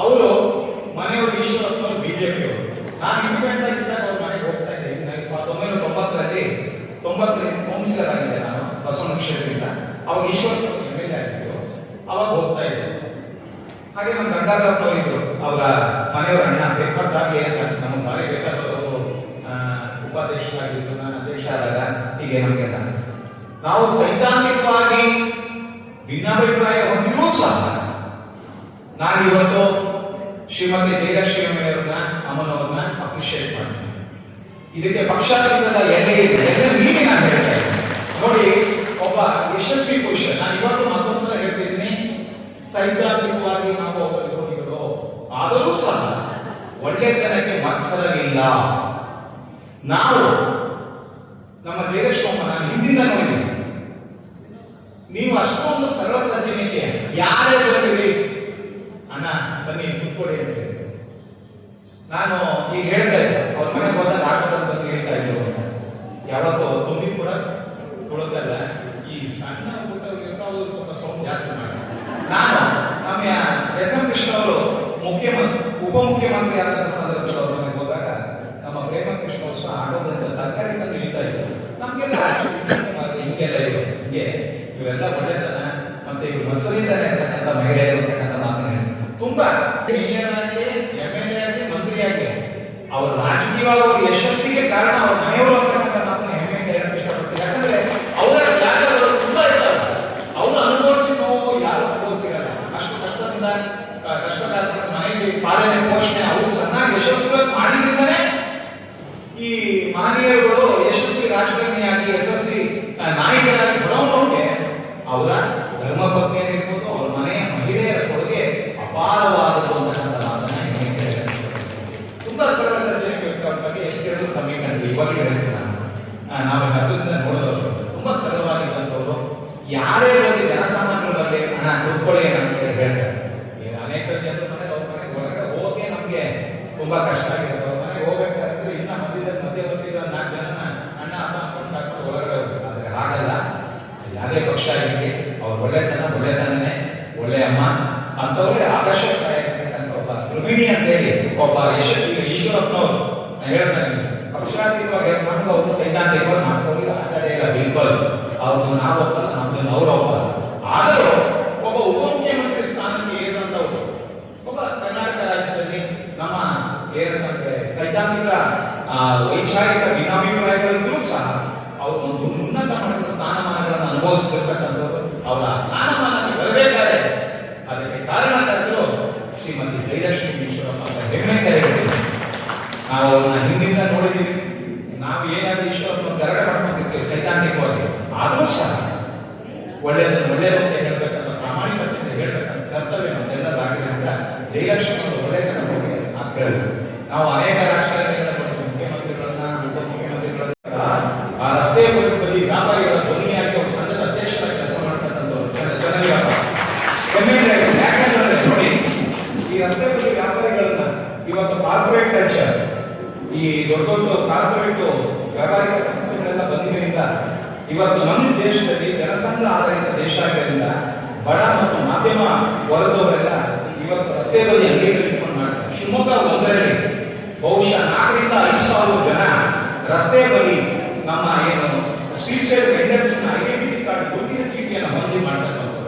ಅವರು ಮನೆಯವರು ಈಶ್ವರಪ್ಪನವರು ಬಿಜೆಪಿ ಅವರು. ನಾನು ಇಂಡಿಪೆಂಡೆಂಟ್ ಆಗಿದ್ದಾಗ ಅವ್ರ ಮನೆಗೆ ಹೋಗ್ತಾ ಇದ್ದೆ. 1990ರಲ್ಲಿ ಕೌನ್ಸಿಲರ್ ಆಗಿದ್ದೆ ನಾನು ಬಸವನ ಕ್ಷೇತ್ರದಿಂದ. ಅವಾಗ ಈಶ್ವರಪ್ಪ MLA ಆಗಿದ್ರು. ಅವಾಗ ಹೋಗ್ತಾ ಇದ್ದೆ. ಹಾಗೆ ನಮ್ಮ ಗಂಗಾಧರಪ್ಪನವರು ಇದ್ರು, ಅವರ ಮನೆಯವರ ಅಣ್ಣ ಬೇಕಾಗಿ ಅಂತ ನಮಗೆ ಬಾರಿ ಬೇಕಾದವರು ಉಪಾಧ್ಯಕ್ಷರಾಗಿದ್ರು, ನಾನು ಅಧ್ಯಕ್ಷ ಆದಾಗ. ಹೀಗೆ ನಮಗೆಲ್ಲ ನಾವು ಸೈದ್ಧಾಂತಿಕವಾಗಿ ಭಿನ್ನಾಭಿಪ್ರಾಯ ಹೊಂದಿರೂ ಸಹ ನಾನು ಇವತ್ತು ಶ್ರೀಮತಿ ಜಯಲಕ್ಷ್ಮಿ ಅವರನ್ನ ಅಮ್ಮನವ್ರನ್ನ ಅಪ್ರಿಷಿಯೇಟ್ ಮಾಡ್ತೀನಿ. ಇದಕ್ಕೆ ಪಕ್ಷಾತೀತದ ಎಲೆ ಇದೆ, ನೀವೇ ನಾನು ಹೇಳ್ತಾ ಇದ್ದೀನಿ. ನೋಡಿ, ಒಬ್ಬ ಯಶಸ್ವಿ ಪುರುಷ, ನಾನು ಇವತ್ತು ಮತ್ತೊಂದ್ಸಲ ಹೇಳ್ತಿದ್ದೀನಿ, ಸೈದ್ಧಾಂತಿಕವಾಗಿ ನಾವು ಒಬ್ಬ ವಿರೋಧಿಗಳು ಆದರೂ ಸಹ ಒಳ್ಳೆತನಕ್ಕೆ ಮತ್ಸರವಿಲ್ಲ. ನಾವು ನಮ್ಮ ಜಯಲಕ್ಷ್ಮಮ್ಮ, ನಾನು ಹಿಂದಿಂದ ನೋಡಿದ್ದೀನಿ, ನೀವು ಅಷ್ಟೊಂದು ಸರಳ ಸಜ್ಜನಿಕೆ, ಯಾರೇ ಬರಲಿ ಅಣ್ಣ ಬನ್ನಿ ಕುತ್ಕೊಡಿ ಅಂತ ಹೇಳಿ. ನಾನು ಈಗ ಹೇಳ್ತಾ ಇದ್ದೆ, ಅವ್ರ ಮನೆಗೆ ಹೋದಾಗ ಆಟೋದಲ್ಲಿ ಬಂದು ಹೇಳ್ತಾ ಇದ್ದೆ ಅಂತ. ಯಾವತ್ತೋ ತುಂಬಿದ್ ಕೂಡ ಕೊಡೋದಲ್ಲ, ಈ ಸಣ್ಣ ಪುಟ್ಟ ಸ್ವಲ್ಪ ಸೌಂಡ್ ಜಾಸ್ತಿ ಮಾಡಿ. ನಾನು ನಮ್ಮ ಎಸ್.ಎಂ. ಕೃಷ್ಣ ಅವರು ಉಪಮುಖ್ಯಮಂತ್ರಿ ಆದಂಥ ಸಂದರ್ಭದಲ್ಲಿ ಅವ್ರ ಮನೆಗೆ ಹೋದಾಗ ನಮ್ಮ ಪ್ರೇಮ ಕೃಷ್ಣ ಅವರು ಸಹ ಆಟೋದಿಂದ ತರಕಾರಿ ತಂದು ಇಳ್ತಾ ಇದ್ರು. ನಮ್ಗೆಲ್ಲ ಹಿಂಗೆಲ್ಲ ಹಿಂಗೆ ಇವೆಲ್ಲ ಒಳ್ಳೆತನ ಮತ್ತೆ ಇವರು ಮಸೂರಿದ್ದಾರೆ ಅಂತಕ್ಕಂಥ ಮಹಿಳೆಯರು ಅಂತಕ್ಕಂಥ ಮಾತನಾಡಿ ತುಂಬಾ ಮೇಯರಾಗಲಿ, MLA ಆಗಲಿ, ಮಂತ್ರಿ ಆಗಲಿ, ಅವ್ರ ರಾಜಕೀಯವಾಗಿ ಅವ್ರ ಯಶಸ್ಸಿಗೆ ಕಾರಣ ಅವ್ರ ಮನೆಯವರು ಅಂತಕ್ಕಂಥ ಮಾತನ್ನ ಹೆಮ್ಮೆಯಿಂದ ಹೇಳಕ್ಕೆ ಇಷ್ಟಪಡ್ತೀನಿ. ಯಾಕಂದ್ರೆ ಅವರ ತ್ಯಾಗಗಳು ತುಂಬಾ ಇರ್ತಾರೆ. ಅವ್ರು ಅನುಭವಿಸಿ ನೋವು ಯಾರು ಅನುಭವಿಸಿರಲ್ಲ. ಅಷ್ಟು ಕಷ್ಟದ ಮನೆಯಲ್ಲಿ ಪಾಲನೆ ಪೋಷಣೆ ಅವರು ಚೆನ್ನಾಗಿ ಯಶಸ್ವಿಯಾಗಿ ಮಾಡಿದ್ರಿಂದಲೇ ಈ ಮಾನವೀಯರುಗಳು ಯಶಸ್ವಿ ರಾಜಕಾರಣಿಯಾಗಿ ಯಶಸ್ವಿ ನಾಯಕರಾಗಿ ಹೊರಹೊಮ್ಮಕ್ಕೆ ಅವರ ಧರ್ಮಪತ್ನಿಯರಿರ್ಬೋದು, ಅವ್ರ ಮನೆಯ ಮಹಿಳೆಯರ ಕೊಡುಗೆ ಅಪಾರವಾದದ್ದು ಅಂತಕ್ಕಂಥ ಮಾತನ್ನ ತುಂಬಾ ಸರಳ ಸಜ್ಜನಿಕೆ ಬಗ್ಗೆ ಎಷ್ಟು ಹೇಳಿದ್ರು ಕಮ್ಮಿ ಕಂಡು. ಇವಾಗಲೂ ಹೇಳ್ತೀನಿ ನಾವು ಹತ್ತಿರದಿಂದ ನೋಡಿದವರು ತುಂಬಾ ಸರಳವಾಗಿದ್ದಂಥವ್ರು. ಯಾರೇ ಹೋಗಿ ಜನಸಾಮಾನ್ಯರ ಬಗ್ಗೆ ಹಣ ಕುತ್ಕೊಳ್ಳಿ ಅಂತ ಹೇಳ್ತಾರೆ. ಅನೇಕ ಜನರ ಮನೆಗೆ ಅವ್ರ ಮನೆಗೆ ಒಳಗಡೆ ಹೋಗಕ್ಕೆ ನಮಗೆ ತುಂಬಾ ಕಷ್ಟ ಆಗಿರುತ್ತೆ. ಅವ್ರ ಮನೆಗೆ ಹೋಗ್ಬೇಕಾದ್ರೆ ಇನ್ನ ಮಧ್ಯವರ್ತಿ 4 ಜನ ಅಣ್ಣ ಅಮ್ಮ ಅಪ್ಪ ಹಾಕೊಂಡು ಒಳಗಡೆ ಹೋಗ್ಬೇಕು. ಆದ್ರೆ ಹಾಗಲ್ಲ, ಯಾವುದೇ ಪಕ್ಷ ಆಗಿರಲಿ ಅವ್ರ ಒಳ್ಳೆತನನೇ ಒಳ್ಳೆ ಅಮ್ಮ ಅಂತವ್ರೆ ಆದರ್ಶಪ್ರಾಯರ್ತಕ್ಕಂಥ ಒಬ್ಬ ಗೃಹಿಣಿ ಅಂತೇಳಿ ಒಬ್ಬ ಈಶ್ವರಪ್ಪನವರು ಹೇಳ್ತಾರೆ. ಪಕ್ಷಾತೀತವಾಗಿ ಮಾಡ್ಕೊಂಡು ಅವರು ಸೈದ್ಧಾಂತಿಕವಾಗಿ ಮಾಡ್ಕೊಳ್ಳಿ ಆ ಕಡೆ ಇಲ್ಲ ಬಿಲ್ಕುಲ್. ಅವ್ರದ್ದು ನಾವೊಪ್ಪಲ್ಲ, ನಮ್ದು ಅವರೊಪ್ಪಲ್ಲ. ಆದರೂ ಒಬ್ಬ ಉಪಮುಖ್ಯಮಂತ್ರಿ ಸ್ಥಾನಕ್ಕೆ ಏರುವಂತವ್ರು ಒಬ್ಬ ಕರ್ನಾಟಕ ರಾಜ್ಯದಲ್ಲಿ ನಮ್ಮ ವೈಚಾರಿಕ ಭಿನ್ನಾಭಿಪ್ರಾಯಗಳಿದ್ರೂ ಸಹ ಅವರು ಒಂದು ಉನ್ನತ ಮಟ್ಟದ ಸ್ಥಾನಮಾನಗಳನ್ನು ಅನುಭವಿಸುತ್ತಿರ್ತಕ್ಕಂಥದ್ದು. ಅವರ ಆ ಸ್ಥಾನಮಾನಕ್ಕೆ ಬರಬೇಕಾದ್ರೆ ಅದಕ್ಕೆ ಕಾರಣಕರ್ತರು ಶ್ರೀಮತಿ ಜಯಲಕ್ಷ್ಮಿ ಈಶ್ವರಪ್ಪ ಅಂತ ಹೆಮ್ಮೆ ಕರೆಯುತ್ತೀವಿ. ನಾವು ಅವ್ರನ್ನ ಹಿಂದಿಂದ ನೋಡಿದ್ದೀವಿ. ನಾವು ಏನಾದ್ರೂ ಈಶ್ವರಪ್ಪ ಗರಡ ಮಾಡ್ಕೊತಿರ್ತೀವಿ ಸೈದ್ಧಾಂತಿಕವಾಗಿ, ಆದರೂ ಸಹ ಒಳ್ಳೆಯದು ಅಂತ ಹೇಳ್ತಕ್ಕಂಥ ಪ್ರಾಮಾಣಿಕತೆಯಿಂದ ಹೇಳ್ತಕ್ಕಂಥ ಕರ್ತವ್ಯ ನಮ್ಮೆಲ್ಲರಾಗಿದೆ ಅಂತ ಜಯಲಕ್ಷ್ಮಿ ಅವರು ಒಳ್ಳೆಯತನ ಬಗ್ಗೆ ಅಂತ ಹೇಳಿದ್ರು. ನಾವು ಅನೇಕ ರಾಜಕಾರಣಿಗಳ ಮುಖ್ಯಮಂತ್ರಿಗಳನ್ನ, ಉಪಮುಖ್ಯಮಂತ್ರಿಗಳನ್ನ ಆ ರಸ್ತೆಯ ಬದಿ ವ್ಯಾಪಾರಿಗಳ ಧ್ವನಿಯಾಗಿ ಅವರು ಸಂಘದ ಅಧ್ಯಕ್ಷರ ಕೆಲಸ ಮಾಡ್ತಕ್ಕಂಥವ್ರು ಜನರಿಗೆ ಯಾಕಂದ್ರೆ ನೋಡಿ, ಈ ರಸ್ತೆ ಬದಿ ವ್ಯಾಪಾರಿಗಳನ್ನ ಇವತ್ತು ಕಾರ್ಪೊರೇಟ್ ಕಲ್ಚರ್, ಈ ದೊಡ್ಡ ದೊಡ್ಡ ಕಾರ್ಪೊರೇಟ್ ವ್ಯಾಪಾರಿಕ ಸಂಸ್ಥೆಗಳೆಲ್ಲ ಬಂದಿದ್ದರಿಂದ ಇವತ್ತು ನಮ್ಮ ದೇಶದಲ್ಲಿ ಜನಸಂಘ ಆಧಾರಿತ ದೇಶ ಆಗಿದ್ದರಿಂದ ಬಡ ಮತ್ತು ಮಾಧ್ಯಮ ವರ್ಗದವರೆಲ್ಲ ಇವತ್ತು ರಸ್ತೆ ಬದಿ ಅಂಗಡಿಗಳು ಇಟ್ಕೊಂಡು ಮಾಡ್ತಾರೆ. ಶಿವಮೊಗ್ಗ ಒಂದರಲ್ಲಿ ಬಹುಶಃ 4,000 to 5,000 ಜನ ರಸ್ತೆ ಬದಿ ನಮ್ಮ ಏನು street side vendors identity card, ಗುರುತಿನ ಚೀಟಿಯನ್ನು ಮಂಜೂರು ಮಾಡ್ತಕ್ಕಂಥದ್ದು.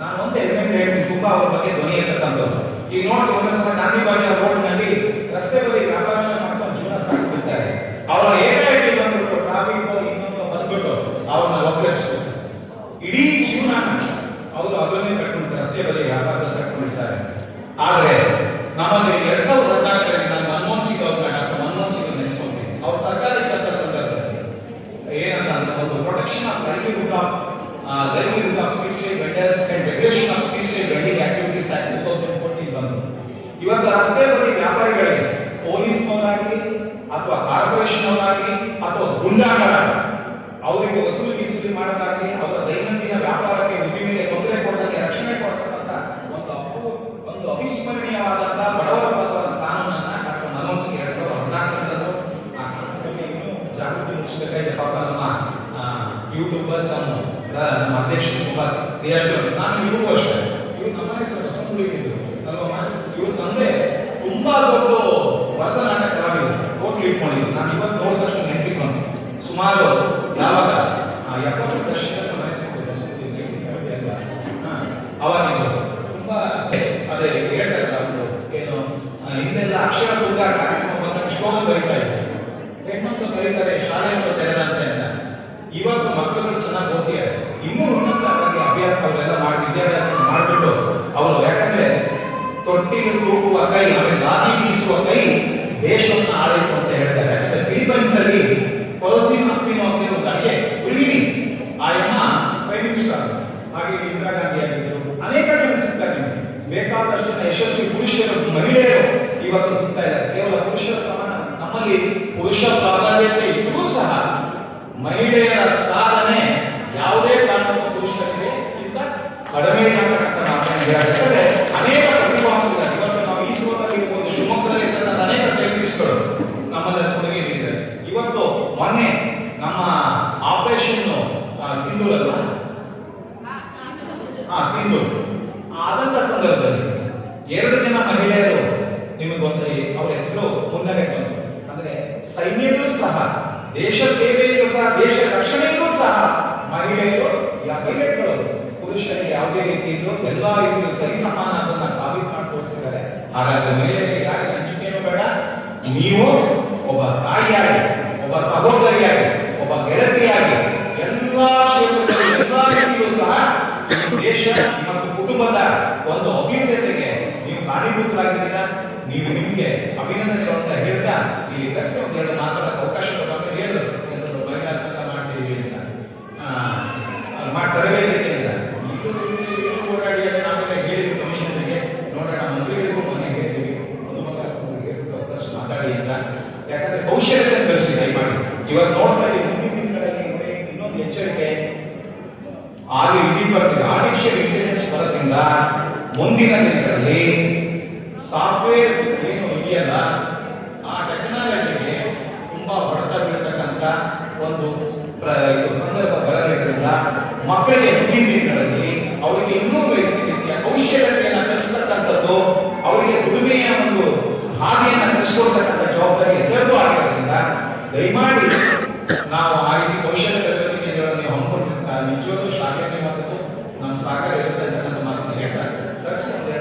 ನಾನು ಒಂದು ಹೆಮ್ಮೆಯಿಂದ ಹೇಳ್ತೀನಿ, ತುಂಬಾ ಅವ್ರ ಬಗ್ಗೆ ಧ್ವನಿ ಎತ್ತಕ್ಕಂಥದ್ದು. ಈಗ ನೋಡಿ, ಒಂದೊಂದ್ಸಲ ಗಾಂಧಿ ಬಾಜಾರ್ ರೋಡ್ನಲ್ಲಿ ರಸ್ತೆ ಬದಿ ವ್ಯಾಪಾರ ಮಾಡ್ಕೊಂಡು ಜೀವನ ಸಾಗಿಸ್ತಿರ್ತಾರೆ. ಅವರ ಏಕಾಏಕಿ ಬಂದ್ಬಿಟ್ಟು ಟ್ರಾಫಿಕ್ ಇನ್ನೊಂದು ಬಂದ್ಬಿಟ್ಟು ಅವ್ರನ್ನ ಒಕ್ಕಲಿಸ್ತಾರೆ. ಇಡೀ ಜೀವನ ಅವರು ಅದನ್ನೇ ಕಟ್ಕೊಂಡು ರಸ್ತೆ ಬದಿ ವ್ಯಾಪಾರದಲ್ಲಿ ಕಟ್ಕೊಂಡಿದ್ದಾರೆ. ಆದ್ರೆ ನಮ್ಮಲ್ಲಿ 2014ರಲ್ಲಿ ನಾನು ಮನಮೋಹನ್ ಸಿಂಗ್ ಅವ್ರನ್ನ ಡಾಕ್ಟರ್ ಮನಮೋಹನ್ ಸಿಂಗ್ ನೆನೆಸ್ಕೊಂತೀನಿ. ಅವ್ರ ಸರ್ಕಾರ ಇದ್ದಂಥ ಸಂದರ್ಭದಲ್ಲಿ ಏನಂತ ಅಂದ್ರೆ ಒಂದು protection of livelihood of street side vendors and regulation of street side vending activities act 2014 ಬಂತು. ಇವತ್ತು ರಸ್ತೆ ಬದಿ ವ್ಯಾಪಾರಿಗಳಿಗೆ ಪೊಲೀಸ್ನವರಾಗಲಿ ಅಥವಾ ಕಾರ್ಪೊರೇಷನ್ ಅವರಾಗಲಿ ಅಥವಾ ಗುಂಡಾಗಳಾಗಲಿ ಅವರಿಗೆ ವಸೂಲಿ ಮಾಡೋದಾಗಲಿ ಅವರ ದೈನಂದಿನ ವ್ಯಾಪಾರಕ್ಕೆ ಉದ್ದಿಮೆಗೆ ತೊಂದರೆ ಕೊಡೋದಕ್ಕೆ ರಕ್ಷಣೆ ಕೊಡ್ತಕ್ಕಂಥ ಒಂದು ಅವಿಸ್ಮರಣೀಯವಾದಂತಹ ಬಡವರ ಪರವಾದ ಕಾನೂನನ್ನ ಡಾಕ್ಟರ್ ಮನಮೋಹನ್ ಸಿಂಗ್ 2014 ಆ ಕಾನೂನಿಗೆ ಇನ್ನೂ ಜಾಗೃತಿ ಮೂಡಿಸಬೇಕಾಗಿದೆ. ಪಾಪ ನಮ್ಮ ಯೂಟ್ಯೂಬರ್ ನಮ್ಮ ಅಧ್ಯಕ್ಷರು ತುಂಬಾ ಕ್ರಿಯಾಶೀಲರು. ನಾನು ಇವ್ರಿಗೂ ಅಷ್ಟೇ, ಇವ್ರು ನಮ್ಮ ಬಸವನಗುಡಿಗಿದ್ರು ಅಲ್ವಮ್ಮ, ಇವ್ರ ತಂದೆ ತುಂಬಾ ದೊಡ್ಡ ಭರತನಾಟ್ಯ ಕಲಾವಿದರು, ಹೋಟ್ಲು ಇಟ್ಕೊಂಡಿದ್ರು. ನಾನು ಇವತ್ತು ನೋಡಿದ ತಕ್ಷಣ ನೆನಪಿಗೆ ಬಂತು. ಸುಮಾರು ಯಾವಾಗ 70 ದಶಕದ ಅವಾಗ ತುಂಬಾ ಅದೇ ಹೇಳ್ತಾರಲ್ಲ, ಒಂದು ಏನು ಹಿಂದೆಲ್ಲ ಅಕ್ಷರ ತುಗ ಕಾರ್ಯಕ್ರಮ ಬಂದ ಶ್ಲೋಗನ್ ಬರೀತಾ ಇದ್ರು, ಹೆಣ್ಮಕ್ಳು ಬರೀತಾರೆ ಶಾಲೆ ಅಂತ ತೆರೆದಂತೆ ಅಂತ. ಇವತ್ತು ಮಕ್ಕಳುಗಳು ಚೆನ್ನಾಗಿ ಓದ್ತಿದ್ದಾರೆ, ಇನ್ನೂ ಉನ್ನತವಾಗಿ ಅಭ್ಯಾಸ ಅವರೆಲ್ಲ ಮಾಡಿ ವಿದ್ಯಾಭ್ಯಾಸ ಮಾಡಿಬಿಟ್ಟು ಅವರು, ಯಾಕಂದ್ರೆ ತೊಟ್ಟಿಲು ತೂಗುವ ಕೈ ಆಮೇಲೆ ಲಾದಿ ಬೀಸುವ ಕೈ ದೇಶವನ್ನು ಆಳಿತು ಅಂತ ಹೇಳ್ತಾರೆ. ಯಾಕಂದ್ರೆ ಫಿಲಿಪೈನ್ಸ್ ಅಲ್ಲಿ ಕೊಲೊಸಿನ್ ಅಕ್ವಿನೋ ಅಂತ ಒಂದು ಅಡಿಗೆ ಉಳಿವಿ ಆ ಅಮ್ಮ ಪ್ರೈಮ್ ಮಿನಿಸ್ಟರ್, ಹಾಗೆ ಇಂದಿರಾ ಗಾಂಧಿ ಆಗಿದ್ದರು, ಅನೇಕ ಜನ ಸಿಗ್ತಾರೆ. ನಿಮಗೆ ಬೇಕಾದಷ್ಟು ಯಶಸ್ವಿ ಪುರುಷರು ಮಹಿಳೆಯರು ಇವತ್ತು ಸಿಗ್ತಾ ಇದ್ದಾರೆ. ಕೇವಲ ಪುರುಷರ ಸಮಾನ ನಮ್ಮಲ್ಲಿ ಪುರುಷ ಪ್ರಾಧಾನ್ಯತೆ ಇದ್ರೂ ಸಹ ಮಹಿಳೆಯರ ಸಾಧನೆ ಯಾವುದೇ ಕಾರಣಕ್ಕೂ ಪುರುಷರಿಗೆ ಇಂತ ಕಡಿಮೆ ಇರತಕ್ಕಂಥ ಮಾತನಾಡಿದ್ದಾರೆ. ಅನೇಕ ಪ್ರತಿಭಾವಂತರು ಇವತ್ತು ನಾವು ಈ ಸ್ಕೂಲಲ್ಲಿ ಇರ್ಬೋದು, ಶಿವಮೊಗ್ಗದಲ್ಲಿ ಇರ್ತಕ್ಕಂಥ ಅನೇಕ ಸೈಂಟಿಸ್ಟ್ಗಳು ನಮ್ಮಲ್ಲಿ ಕೊಡುಗೆ ನೀಡಿದ್ದಾರೆ. ಇವತ್ತು ಮೊನ್ನೆ ನಮ್ಮ ಆಪರೇಷನ್ ಸಿಂಧೂರ್ ಅಲ್ಲ, ಸಿಂಧೂರ್ ಆದಂತ ಸಂದರ್ಭದಲ್ಲಿ 2 ಜನ ಮಹಿಳೆಯರು, ನಿಮಗೊಂದು ಅವರ ಹೆಸರು ಮುನ್ನಡೆ ಬಂತು. ಅಂದ್ರೆ ಸೈನ್ಯದಲ್ಲೂ ಸಹ, ದೇಶ ಸೇವೆಯಲ್ಲೂ ಸಹ, ದೇಶ ರಕ್ಷಣೆಯಲ್ಲೂ ಸಹ ಮಹಿಳೆಯರು ಪೈಲಟ್ಗಳು ಪುರುಷರಿಗೆ ಯಾವುದೇ ರೀತಿಯಲ್ಲೂ ಎಲ್ಲಾ ರೀತಿಯಲ್ಲೂ ಸರಿಸಮಾನ ಅದನ್ನ ಸಾಬೀತು ಮಾಡಿ ತೋರಿಸಿದ್ದಾರೆ. ಹಾಗಾಗಿ ಮಹಿಳೆಯರಿಗೆ ಯಾರಿಗೆ ಹಂಚಿಕೆಯೂ ಬೇಡ. ನೀವು ಒಬ್ಬ ತಾಯಿಯಾಗಿ, ಒಬ್ಬ ಸಹೋದರಿಯಾಗಿ, ಒಬ್ಬ ಗೆಳತಿಯಾಗಿ ಎಲ್ಲಾ ಕ್ಷೇತ್ರದಲ್ಲಿ ಎಲ್ಲಾ ರೀತಿಯಲ್ಲೂ ಸಹ ದೇಶ ಮತ್ತು ಕುಟುಂಬದ ಒಂದು ಅಭ್ಯುದಯತೆಗೆ ನೀವು ಕಾರಣೀಭೂತರಾಗಿದ್ದೀರಾ. ನೀವು ನಿಮಗೆ ಅಭಿನಂದನೆಗಳು ಅಂತ ಹೇಳ್ತಾ ಇಲ್ಲಿ ಕಷ್ಟ ಒಂದು 2 ಮಾತಾಡೋಕೆ ಅವಕಾಶ ಕೊಡೋಕೆ ಹೇಳಿದ್ರು. ಮಹಿಳಾ ಸಂಘ ಮಾಡ್ತೀವಿ ಅಂತ ತರಬೇತಿ ಅಂತ ಓಡಾಡಿ ನಾವೆಲ್ಲ ಹೇಳಿದ್ವಿ ಕಮಿಷನರ್ಗೆ, ನೋಡೋಣ ಮಂತ್ರಿಗಳಿಗೂ ಮನೆ ಹೇಳ್ತೀವಿ, ಹೇಳ್ಬಿಟ್ಟು ಮಾತಾಡಿ ಅಂತ. ಯಾಕಂದ್ರೆ ಕೌಶಲ್ಯತೆ ಕಲಿಸಿ ದಯಮಾಡಿ. ಇವತ್ತು ನೋಡ್ತಾ ಇದ್ದೀವಿ ಮುಂದಿನ ದಿನಗಳಲ್ಲಿ ಇನ್ನೊಂದು ಎಚ್ಚರಿಕೆ ಆಗಿ ಇದೀಗ ಬರ್ತಿದೆ. ಆರ್ಟಿಫಿಷಿಯಲ್ ಇಂಟೆಲಿಜೆನ್ಸ್ ಬರೋದ್ರಿಂದ ಮುಂದಿನ ದಿನಗಳಲ್ಲಿ ಸಾಫ್ಟ್ವೇರ್ ಏನು ಇದೆಯಲ್ಲ, ಆ ಟೆಕ್ನಾಲಜಿಗೆ ತುಂಬಾ ಹೊಡೆತ ಬೀಳತಕ್ಕಂಥ ಒಂದು ಸಂದರ್ಭ ಬರಲಿರೋದ್ರಿಂದ ಮಕ್ಕಳಿಗೆ ಮುಂದಿನ ದಿನಗಳಲ್ಲಿ ಅವರಿಗೆ ಇನ್ನೂ ರೀತಿಯ ಕೌಶಲ್ಯತೆಯನ್ನು ಕಲಿಸ್ತಕ್ಕಂಥದ್ದು, ಅವರಿಗೆ ದುಡಿಮೆಯ ಒಂದು ಹಾದಿಯನ್ನು ಕಲಿಸ್ಕೊಡ್ತಕ್ಕಂಥ ಜವಾಬ್ದಾರಿ ಎಲ್ಲರಿಗೂ ಆಗಿರೋದ್ರಿಂದ ದಯಮಾಡಿ ನಾವು ಆ ರೀತಿ ಕೌಶಲ್ಯ ತರಬೇತಿ ಕೇಂದ್ರಗಳನ್ನು ಹಮ್ಮಿಕೊಂಡು ನಿಜವಾಗ್ಲೂ ಶಾಲೆಯಲ್ಲಿ ಮತ್ತು ನಮ್ಮ ಸಹಕಾರ ಇರುತ್ತೆ ಅಂತಕ್ಕಂಥ ಮಾತನ್ನು ಹೇಳ್ತಾರೆ. ಕಳಿಸಿ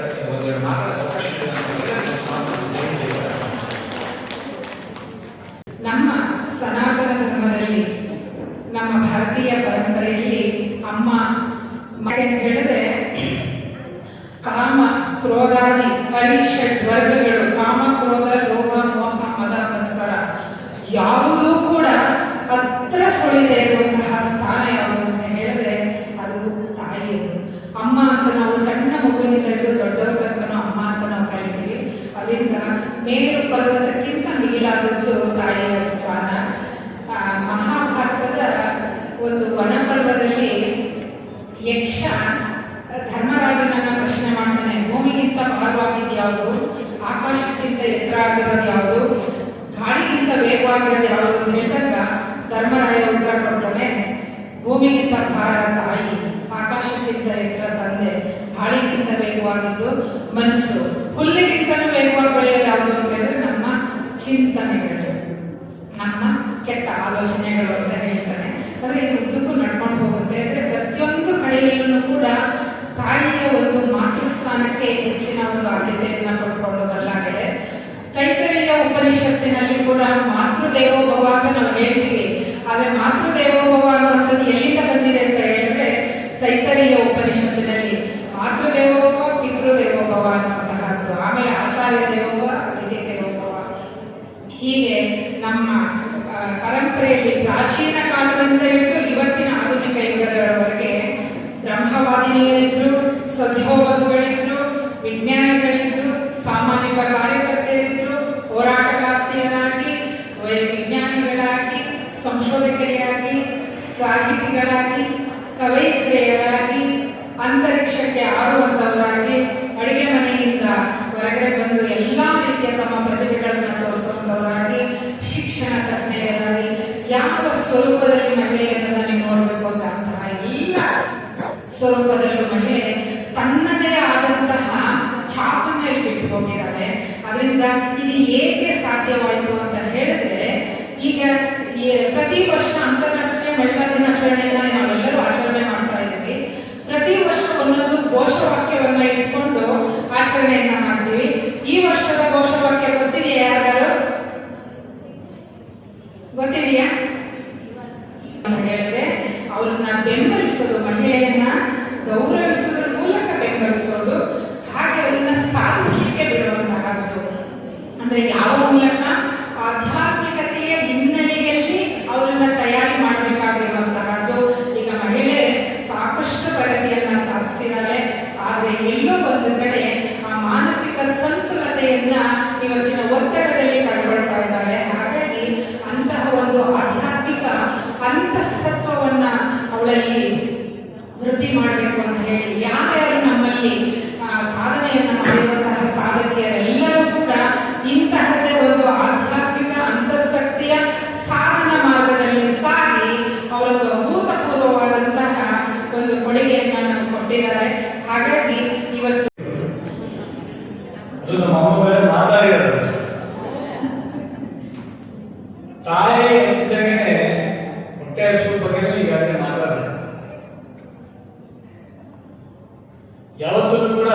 ಒಂದೆರಡು ಮಾತಾಡೋ ಅವಕಾಶ ಸನಾತನ ಧರ್ಮದಲ್ಲಿ, ನಮ್ಮ ಭಾರತೀಯ ಪರಂಪರೆಯಲ್ಲಿ ಅಮ್ಮ ಅಂತ ಹೇಳಿದ್ರೆ ಕಾಮ ಕ್ರೋಧಾದಿ ಪರಿಷಡ್ ವರ್ಗಗಳು, ಕಾಮ ಕ್ರೋಧ ಲೋಭ ಮೋಹ ಮದ ಮತ್ಸರ ಯಾವುದೂ ಕೂಡ ಹತ್ರ ಸುಳಿದೇ ಇರುವಂತಹ ಸ್ಥಾನ ಯಾವುದು ಅಂತ ಹೇಳಿದ್ರೆ ಅದು ತಾಯಿಯದು. ಅಮ್ಮ ಅಂತ ನಾವು ಸಣ್ಣ ಮಗುವಿನಿಂದ ಹಿಡಿದು ದೊಡ್ಡವ್ರ ತನಕ ಅಮ್ಮ ಅಂತ ನಾವು ಕರಿತೀವಿ. ಅದರಿಂದ ಮೇರು ಪರ್ವತಕ್ಕಿಂತ ಮಿಗಿಲಾದದ್ದು ತಾಯಿಯ ಸ್ಥಾನ. ಮಹಾಭಾರತದ ಒಂದು ವನಪರ್ವದಲ್ಲಿ ಯಕ್ಷ ಧರ್ಮರಾಜನನ್ನ ಪ್ರಶ್ನೆ ಮಾಡ್ತಾನೆ, ಭೂಮಿಗಿಂತ ಭಾರವಾಗಿದ್ದು ಯಾವುದು, ಆಕಾಶಕ್ಕಿಂತ ಎತ್ತರ ಆಗಿರೋದು ಯಾವುದು, ಗಾಳಿಗಿಂತ ವೇಗವಾಗಿರೋದು ಯಾವುದು ಅಂತ ಹೇಳಿದಾಗ ಧರ್ಮರಾಯ ಉತ್ತರ ಕೊಡ್ತಾನೆ, ಭೂಮಿಗಿಂತ ಭಾರ ತಾಯಿ, ಆಕಾಶಕ್ಕಿಂತ ಎತ್ತರ ತಂದೆ, ಗಾಳಿಗಿಂತ ವೇಗವಾಗಿದ್ದು ಮನಸ್ಸು, ಹುಲ್ಲಿಗಿಂತಲೂ ವೇಗವಾಗಿ ಬೆಳೆಯೋದು ಯಾವುದು ಅಂತ ಹೇಳಿದ್ರೆ ನಮ್ಮ ಚಿಂತನೆಗಳು, ನಮ್ಮ ಕೆಟ್ಟ ಆಲೋಚನೆಗಳು ಅಂತ ಹೇಳ್ತಾನೆ. ಆದರೆ ಇದು ಉದ್ದಕ್ಕೂ ನಡ್ಕೊಂಡು ಹೋಗುತ್ತೆ. ಅಂದರೆ ಪ್ರತಿಯೊಂದು ಕಡೆಯಲ್ಲೂ ಕೂಡ ತಾಯಿಯ ಒಂದು ಮಾತೃಸ್ಥಾನಕ್ಕೆ ಹೆಚ್ಚಿನ ಒಂದು ಆದ್ಯತೆಯನ್ನು ಪಡ್ಕೊಂಡು ಬರಲಾಗಿದೆ. ತೈತರೀಯ ಉಪನಿಷತ್ತಿನಲ್ಲಿ ಕೂಡ ಮಾತೃದೇವೋಭವ ಅಂತ ನಾವು ಹೇಳ್ತೀವಿ. ಆದರೆ ಮಾತೃದೇವೋಭವ ಅನ್ನುವಂಥದ್ದು ಎಲ್ಲಿಂದ ಬಂದಿದೆ ಅಂತ ಹೇಳಿದ್ರೆ ತೈತರೀಯ ಉಪನಿಷತ್ತಿನಲ್ಲಿ ಮಾತೃದೇವೋಭವ, ಪಿತೃದೇವೋಭವ ಅನ್ನುವಂತಹದ್ದು, ಆಮೇಲೆ ಆಚಾರ್ಯ ದೇವೋಭವ, ಅತಿಥಿ ದೇವೋಭವ. ಹೀಗೆ ನಮ್ಮ ಪರಂಪರೆಯಲ್ಲಿ ಪ್ರಾಚೀನ ಕಾಲದಿಂದ ಹಿಡಿದು ಇವತ್ತಿನ ಆಧುನಿಕ ಯುಗದವರೆಗೆ ಬ್ರಹ್ಮವಾದಿನಿಯರಿದ್ರು, ಸದ್ಯೋವಧುಗಳಿದ್ರು, ವಿಜ್ಞಾನಿಗಳಿದ್ರು, ಸಾಮಾಜಿಕ ಕಾರ್ಯಕರ್ತೆಯರಿದ್ರು, ಹೋರಾಟಗಾರ್ತಿಯರಾಗಿ, ವಿಜ್ಞಾನಿಗಳಾಗಿ, ಸಂಶೋಧಕರಿಯಾಗಿ, ಸಾಹಿತಿಗಳಾಗಿ, ಕವಯಿತ್ರಿಯರಾಗಿ, ಅಂತರಿಕ್ಷಕ್ಕೆ ಹಾರುವಂಥವರಾಗಿ, ಅಡುಗೆ ಮನೆಯಿಂದ ಹೊರಗಡೆ ಬಂದು ಎಲ್ಲ ರೀತಿಯ ತಮ್ಮ ಪ್ರತಿಭೆಗಳನ್ನು ತೋರಿಸುವಂಥವರಾಗಿ, ಶಿಕ್ಷಣ ತಜ್ಞೆಯರಾಗಿ, ಯಾವ ಸ್ವರೂಪದಲ್ಲಿ ಮಹಿಳೆಯರನ್ನು ನೀವು ನೋಡಬೇಕು ಅಂತಹ ಎಲ್ಲ ಸ್ವರೂಪದಲ್ಲೂ ಮಹಿಳೆ ತನ್ನದೇ ಆದಂತಹ ಛಾಪನ್ನಲ್ಲಿ ಬಿಟ್ಟು ಹೋಗಿದ್ದಾಳೆ. ಅದರಿಂದ ಇದು ಏಕೆ ಸಾಧ್ಯವಾಯಿತು ಅಂತ ಹೇಳಿದ್ರೆ, ಈಗ ಪ್ರತಿ ವರ್ಷ ಅಂತಾರಾಷ್ಟ್ರೀಯ ಮಹಿಳಾ ದಿನಾಚರಣೆಯನ್ನು ನಾವೆಲ್ಲರೂ ಆಚರಣೆ ಮಾಡ್ತಾ ಇದ್ದೀವಿ. ಪ್ರತಿ ವರ್ಷ ಒಂದೊಂದು ಘೋಷವಾಕ್ಯವನ್ನ ಇಟ್ಕೊಂಡು ಆಚರಣೆಯನ್ನ ಮಾಡ್ತೀವಿ. ಈ ವರ್ಷದ ಘೋಷವಾಕ್ಯ ಗೊತ್ತಿದೆಯಾ? ಯಾರು ಗೊತ್ತಿದೆಯಾ? ಹೇಳಿದ್ರೆ ಅವ್ರನ್ನ ಬೆಂಬಲಿಸೋದು, ಮಹಿಳೆಯನ್ನ ಗೌರವಿಸೋದ್ರ ಮೂಲಕ ಬೆಂಬಲಿಸೋದು, ಹಾಗೆ ಅವ್ರನ್ನ ಸಾಧಿಸಲಿಕ್ಕೆ ಬಿಡುವಂತಹದ್ದು. ಅಂದ್ರೆ ಯಾವ ಮೂಲಕ? ಆಧ್ಯಾತ್ಮಿಕತೆಯ ಹಿನ್ನೆಲೆಯಲ್ಲಿ ಅವರನ್ನ ತಯಾರಿ ಮಾಡಬೇಕಾಗಿರುವಂತಹದ್ದು. ಈಗ ಮಹಿಳೆ ಸಾಕಷ್ಟು ಪ್ರಗತಿಯನ್ನ ಸಾಧಿಸಿದಾಳೆ, ಆದ್ರೆ ಎಲ್ಲೋ ಒಂದು ಕಡೆ ಆ ಮಾನಸಿಕ ಸಂತುಲತೆಯನ್ನ ಇವತ್ತಿನ ಒತ್ತಡದಲ್ಲಿ ಕಳ್ಕೊಳ್ತಾ ಇದ್ದಾಳೆ. ಹಾಗಾಗಿ ಅಂತಹ ಒಂದು ಆಧ್ಯಾತ್ಮಿಕ ಅಂತಸ್ತತ್ವವನ್ನ ಅವಳಲ್ಲಿ ವೃದ್ಧಿ ಮಾಡಬೇಕು ಅಂತ ಹೇಳಿ ಯಾರ್ಯಾರು ನಮ್ಮಲ್ಲಿ ಸಾಧನೆಯನ್ನ ಮಾಡಿರುವಂತಹ ಸಾಧಕಿಯರೆಲ್ಲರೂ ಕೂಡ ಇಂತಹದ್ದೇ ಒಂದು ಆಧ್ಯಾತ್ಮಿಕ ಅಂತಃಶಕ್ತಿಯ ಸಾಧನ ಮಾರ್ಗದಲ್ಲಿ ಸಾಗಿ ಅವರೊಂದು ಅಭೂತಪೂರ್ವವಾದಂತಹ ಒಂದು ಕೊಡುಗೆಯನ್ನ ನಮಗೆ ಕೊಟ್ಟಿದ್ದಾರೆ. ಹಾಗಾಗಿ ಇವತ್ತು ಮಾತಾಡಿರೋದು ತಾಯಿ ಅಂತಿದ್ದಾಗೇನೆ ಹೊಟ್ಟೆ ಹಸಿವು ಬಗ್ಗೆ ಈಗಾಗಲೇ ಮಾತಾಡಿದೆ. ಯಾವತ್ತೂ ಕೂಡ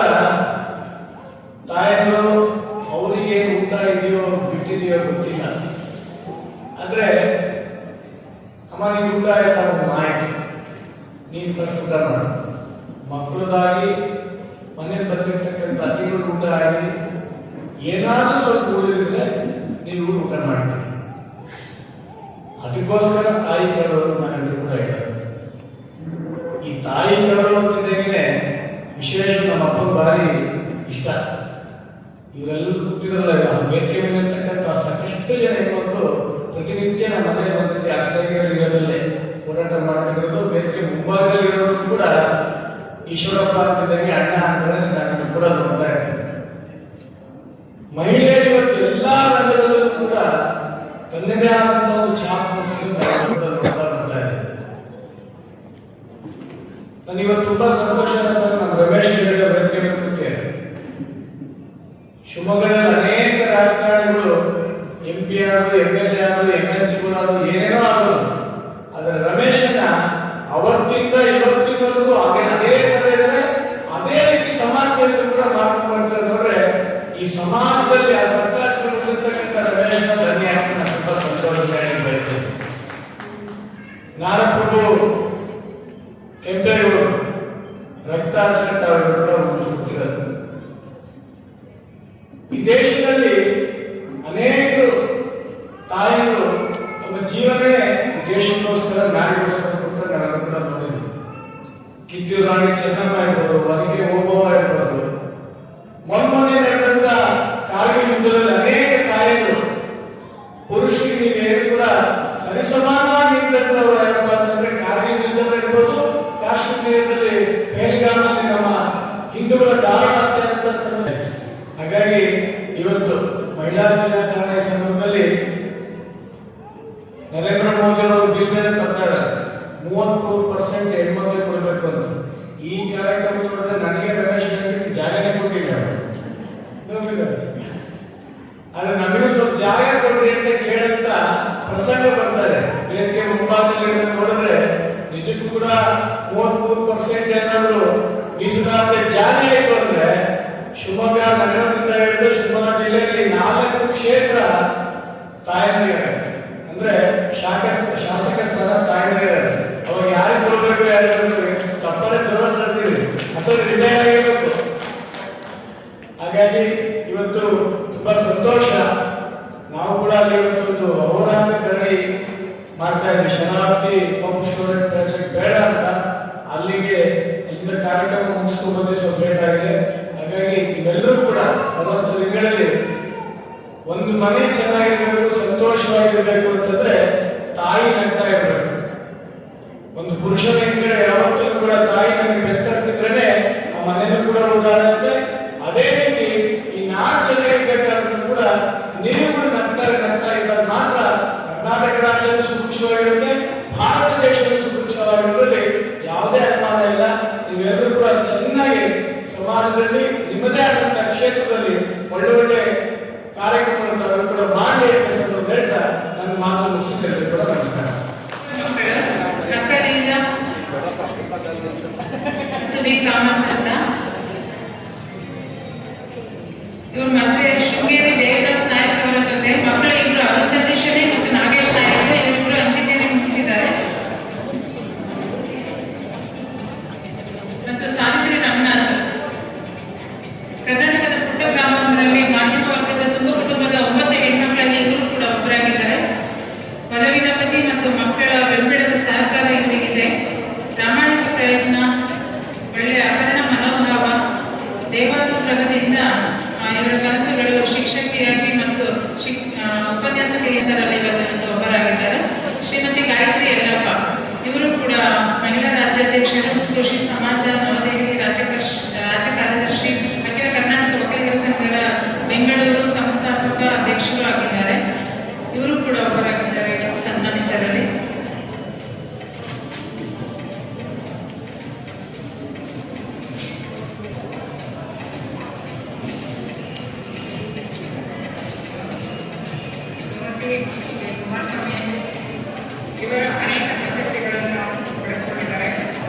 ತಾಯಿಗಳು ಅವರಿಗೆ ಊಟ ಇದೆಯೋ ಬಿಟ್ಟಿದೆಯೋ ಗೊತ್ತಿಲ್ಲ. ಅಂದ್ರೆ ಅಮ್ಮ ನಿಮ್ಗೆ ಊಟ ಆಯ್ತಾ? ಆಯ್ತು, ನೀನು ಫಸ್ಟ್ ಊಟ ಮಾಡು. ಮಕ್ಕಳದಾಗಿ ಮನೇಲಿ ಬಂದಿರ್ತಕ್ಕಂಥ ಅತಿಗಳು ಊಟ ಆಗಿ ಏನಾದ್ರೂ ಸ್ವಲ್ಪ ಉಳಿದಿದ್ರೆ ನೀವು ಊಟ ಮಾಡ್ತೀರಿ. ಅದಕ್ಕೋಸ್ಕರ ತಾಯಿ ಕರೋರು ಮನೆಯಲ್ಲಿ ಕೂಡ ಇದ್ದಾರೆ. ಈ ತಾಯಿ ಕರೋ ಅಂತಿದ್ದಾಗೇನೆ ವಿಶೇಷ ನಮ್ಮ ಅಪ್ಪನ ಭಾರಿ ಇಷ್ಟ. ಇವರೆಲ್ಲರೂ ಕೂತಿದ್ರಲ್ಲ ವೇದಿಕೆ ಮೇಲೆ ಇರ್ತಕ್ಕಂಥ ಸಾಕಷ್ಟು ಜನ ಹೆಣ್ಮಕ್ಳು ಪ್ರತಿನಿತ್ಯ ನಮ್ಮ ಮನೆಯಲ್ಲಿ ಬಂದೈತಿ ಅರ್ಥಗಿರೋದಲ್ಲೇ ಹೋರಾಟ ಮಾಡ್ತಿರೋದು. ವೇದಿಕೆ ಮುಂಭಾಗದಲ್ಲಿ ಇರೋರು ಕೂಡ ಈಶ್ವರಪ್ಪ ಅಂತಿದ್ದಂಗೆ ಅಣ್ಣ ಅಂದ್ರೆ ನಾನು ಕೂಡ ನೋಡ್ತಾ ಇರ್ತೀನಿ. ಮಹಿಳೆಯರು ಇವತ್ತು ಎಲ್ಲಾ ರಂಗದಲ್ಲೂ ಕೂಡ ತನ್ನದೇ ಆದಂತ ಒಂದು ಛಾಪ್ ನೋಡ್ತಾ ಬರ್ತಾ ಇದೆ. ನನಗಿವತ್ತು ತುಂಬಾ ಸಂತೋಷ. ನಮ್ಮ ರಮೇಶ್ ಹೇಳಿದ ವೇದಿಕೆ ಮೇಲೆ ಕೂತೇನೆ. ಶಿವಮೊಗ್ಗದಲ್ಲಿ ಅನೇಕ ರಾಜಕಾರಣಿಗಳು MP ಆದ್ರು, MLA ಆದ್ರು, MLCಗಳಾದ್ರು, ಏನೇನೋ ಆದ್ರು. ಆದ್ರೆ ರಮೇಶನ್ನ ಅವತ್ತಿಂದ ಇವತ್ತಿನವರೆಗೂ ಅದೇ ತರ ಇದ್ದಾರೆ. ಅದೇ ರೀತಿ ಸಮಾಜ ಸೇವೆ ಕೂಡ ಮಾಡ್ಕೊಂಡು ಬರ್ತಾರೆ. ನೋಡ್ರೆ ಈ ಸಮಾಜದಲ್ಲಿ ಆ ರಮೇಶನ ಧನ್ಯ ತುಂಬಾ ಸಂತೋಷ. ಕೆಂಪೇಗೌಡರು ರಕ್ತಾಚರಣೆ ತಾವೆಲ್ಲರೂ ಕೂಡ ಹುಟ್ಟಿದರು. ಈ ದೇಶದಲ್ಲಿ ಅನೇಕರು ತಾಯಿಗಳು ತಮ್ಮ ಜೀವನವೇ ದೇಶಕ್ಕೋಸ್ಕರ ನಾಡಿಗೋಸ್ಕರ ಕೊಟ್ಟರೆ ನಾವೆಲ್ಲ ಕೂಡ ನೋಡಿದ್ವಿ. ಕಿತ್ತೂರು ರಾಣಿ ಚೆನ್ನಮ್ಮ ಇರ್ಬೋದು, ಒನಕೆ ಓಬವ್ವ ಇರ್ಬೋದು, ಮೊನ್ನೆ ನಡೆದಂತ ಕಾರ್ಗಿಲ್ ಯುದ್ಧದಲ್ಲಿ ಅನೇಕ ತಾಯಿಗಳು ಪುರುಷರಿಗೆ ಕೂಡ ಸರಿಸಮಾನವಾಗಿ ನಿಂತವರು ಯಾರಪ್ಪ ಅಂತಂದ್ರೆ ಕಾರ್ಗಿಲ್ ಯುದ್ಧದಲ್ಲಿ ಇರ್ಬೋದು, ಕಾಶ್ಮೀರದಲ್ಲಿ ಪಹಲ್ಗಾಮಲ್ಲಿ ನಮ್ಮ ಹಿಂದೂಗಳ ದಾರುಣ ಅತ್ಯಂತ ಸಂದರ್ಭ. ಹಾಗಾಗಿ ಇವತ್ತು ಮಹಿಳಾ ದಿನಾಚರಣೆ ಸಂದರ್ಭದಲ್ಲಿ ನರೇಂದ್ರ ಮೋದಿ ಅವರು ಬಿಲ್ ತಂದಾರ 33% ಹೆಣ್ಮಕ್ಳಿಗೆ ಕೊಡಬೇಕು ಅಂತ. ಈ ಕಾರ್ಯಕ್ರಮ ನೋಡಿದ್ರೆ ನನಗೆ ರಮೇಶ್ ಜಾಗನೇ ಕೊಟ್ಟಿಲ್ಲ ಆದ್ರೆ ನಮಗೂ ಸ್ವಲ್ಪ ಜಾಗ ಕೊಡ್ರಿ ಅಂತ ಕೇಳಂತ ಪ್ರಸಂಗ ಬರ್ತಾರೆ. ವೇದಿಕೆ ಮುಂಭಾಗದಲ್ಲಿ ನೋಡಿದ್ರೆ ನಿಜಕ್ಕೂ ಕೂಡ 33% ಏನಾದ್ರು ಮೀಸಲಾತಿ ಜಾರಿ ಆಯ್ತು ಅಂದ್ರೆ ಶಿವಮೊಗ್ಗ ನಗರದಿಂದ ಹಿಡಿದು ಶಿವಮೊಗ್ಗ ಜಿಲ್ಲೆಯಲ್ಲಿ 4 ಕ್ಷೇತ್ರ ತಾಯಂದಿರಾಗುತ್ತೆ. ಅಂದ್ರೆ ಶಾಸಕ ಸ್ಥಾನ ತಾಯಂದಿರಾಗುತ್ತೆ. ಅವಾಗ ಯಾರಿಗೆ ಕೊಡ್ಬೇಕು, ಯಾರಿಗೆ ಚಪ್ಪಳೆ ಜೋರ ತರ್ತೀವಿ ಅಥವಾ ರಿಟೈರ್ ಆಗಿರ್ಬೇಕು. ಹಾಗಾಗಿ ಇವತ್ತು ತುಂಬಾ ಸಂತೋಷ. ನಾವು ಕೂಡ ಅಲ್ಲಿ ಇವತ್ತೊಂದು ಅಹೋರಾತ್ರ ಧರಣಿ ಮಾಡ್ತಾ ಇದ್ವಿ. ಶರಾವತಿ ಪಂಪ್ ಸ್ಟೋರೇಜ್ ಪ್ರಾಜೆಕ್ಟ್ ಬೇಡ ಅಂತ ಅಲ್ಲಿಗೆ ಇಲ್ಲಿಂದ ಕಾರ್ಯಕ್ರಮ ಮುಗಿಸ್ಕೊಂಡು ಬಂದು ಸ್ವಲ್ಪ ಲೇಟ್ ಆಗಿದೆ. ಹಾಗಾಗಿ ಇವೆಲ್ಲರೂ ಕೂಡ 40 ದಿನಗಳಲ್ಲಿ ಒಂದು ಮನೆ ಚೆನ್ನಾಗಿರ್ಬೇಕು, ಸಂತೋಷವಾಗಿರ್ಬೇಕು ಅಂತಂದ್ರೆ ತಾಯಿ ನಗ್ತಾ ಇರ್ಬೇಕು. ಒಂದು ಪುರುಷನ ಹಿಂದೆ ಯಾವತ್ತೂ ಕೂಡ ತಾಯಿ ನಮಗೆ ಬೆತ್ತರ್ತಿದ್ರೆ ಆ ಮನೆಯೂ ಕೂಡ ಉದಾಹರಣೆ. ಅದೇ ರೀತಿ ಈ 4 ಜನ ಇರ್ಬೇಕಾದ್ರೂ ಕೂಡ ನೀವು ನಗ್ತಾ ಇದ್ದಾಗ ಮಾತ್ರ ಕರ್ನಾಟಕ ರಾಜ್ಯ ಸುಭಿಕ್ಷವಾಗಿರುತ್ತೆ, ಭಾರತ ದೇಶದ ಸುಭಿಕ್ಷವಾಗಿರುವುದರಲ್ಲಿ ಯಾವುದೇ ಅನುಮಾನ ಇಲ್ಲ. ನೀವೆಲ್ಲರೂ ಕೂಡ ಚೆನ್ನಾಗಿ ಸಮಾಜದಲ್ಲಿ ನಿಮ್ಮದೇ ಆದಂತ ಕ್ಷೇತ್ರದಲ್ಲಿ ಒಳ್ಳೆ ಕಾರ್ಯಕ್ರಮಗಳನ್ನು ಕೂಡ ಮಾಡಲಿ ಅಂತ ಸಂದರ್ಭ ಹೇಳ್ತಾ ನನ್ನ ಮಾತು ಮುಗಿಸಿದ್ದೇವೆ ಕೂಡ. ನಮಸ್ಕಾರ. ಇವ್ರ ಮದುವೆ ಶೃಂಗೇರಿ ದೇವದಾಸ್ ನಾಯಕ್ ಅವರ ಜೊತೆ ಮಕ್ಕಳು ಇಬ್ರು ಅರುಂಧತಿ ಶೆಣೈ ಮತ್ತು ನಾಗೇಶ್ ನಾಯಕ್ ಇವರಿಬ್ರು ಇಂಜಿನಿಯರಿಂಗ್ ಮುಗಿಸಿದ್ದಾರೆ. ಮತ್ತು ಸಾವಿತ್ರಿ ರಂಗನಾಥ್ ಕರ್ನಾಟಕದ ಪುಟ್ಟ ಗ್ರಾಮವೊಂದರಲ್ಲಿ ಮಾಧ್ಯಮ ವರ್ಗದ ತುಂಬ ಕುಟುಂಬದ 9 ಹೆಣ್ಮಕ್ಳಲ್ಲಿ ಇವರು ಕೂಡ ಒಬ್ಬರಾಗಿದ್ದಾರೆ. ಒಲವಿನ ಪತಿ ಮತ್ತು ಮಕ್ಕಳ ಬೆಂಬಲದ ಸಹಕಾರ ಇವರಿಗಿದೆ. ಪ್ರಾಮಾಣಿಕ ಪ್ರಯತ್ನ, ಒಳ್ಳೆಯ ಅಪರ್ಣ ಮನೋಭಾವ, ದೇವಾನುಗ್ರಹದಿಂದ ಇವರ ಕನಸುಗಳು ಶಿಕ್ಷಕಿಯಾಗಿ ಮತ್ತು ಉಪನ್ಯಾಸಕರಲ್ಲಿ ಇವತ್ತು ಒಬ್ಬರಾಗಿದ್ದಾರೆ. ಶ್ರೀಮತಿ ಗಾಯತ್ರಿ ಯಲ್ಲಪ್ಪ ಇವರು ಕೂಡ ಮಹಿಳಾ ರಾಜ್ಯಾಧ್ಯಕ್ಷರು, ಕೃಷಿ ಸಮಾಜ ನವದೆಹಲಿ ರಾಜ್ಯ ಕಾರ್ಯದರ್ಶಿ, ಅಖಿಲ ಕರ್ನಾಟಕ ವಕೀಲರ ಸಂಘದ ಬೆಂಗಳೂರು ಸಂಸ್ಥಾಪಕ ಅಧ್ಯಕ್ಷರು ಆಗಿದ್ದಾರೆ. ಇವರು ಕೂಡ ಒಬ್ಬರಾಗಿದ್ದಾರೆ ಇವತ್ತು ಸನ್ಮಾನಿತರಲ್ಲಿ. ಕುಮಾರಸ್ವಾಮಿ ಇವರು ಅನೇಕ ಪ್ರಶಸ್ತಿಗಳನ್ನು ಪಡೆದುಕೊಂಡಿದ್ದಾರೆ.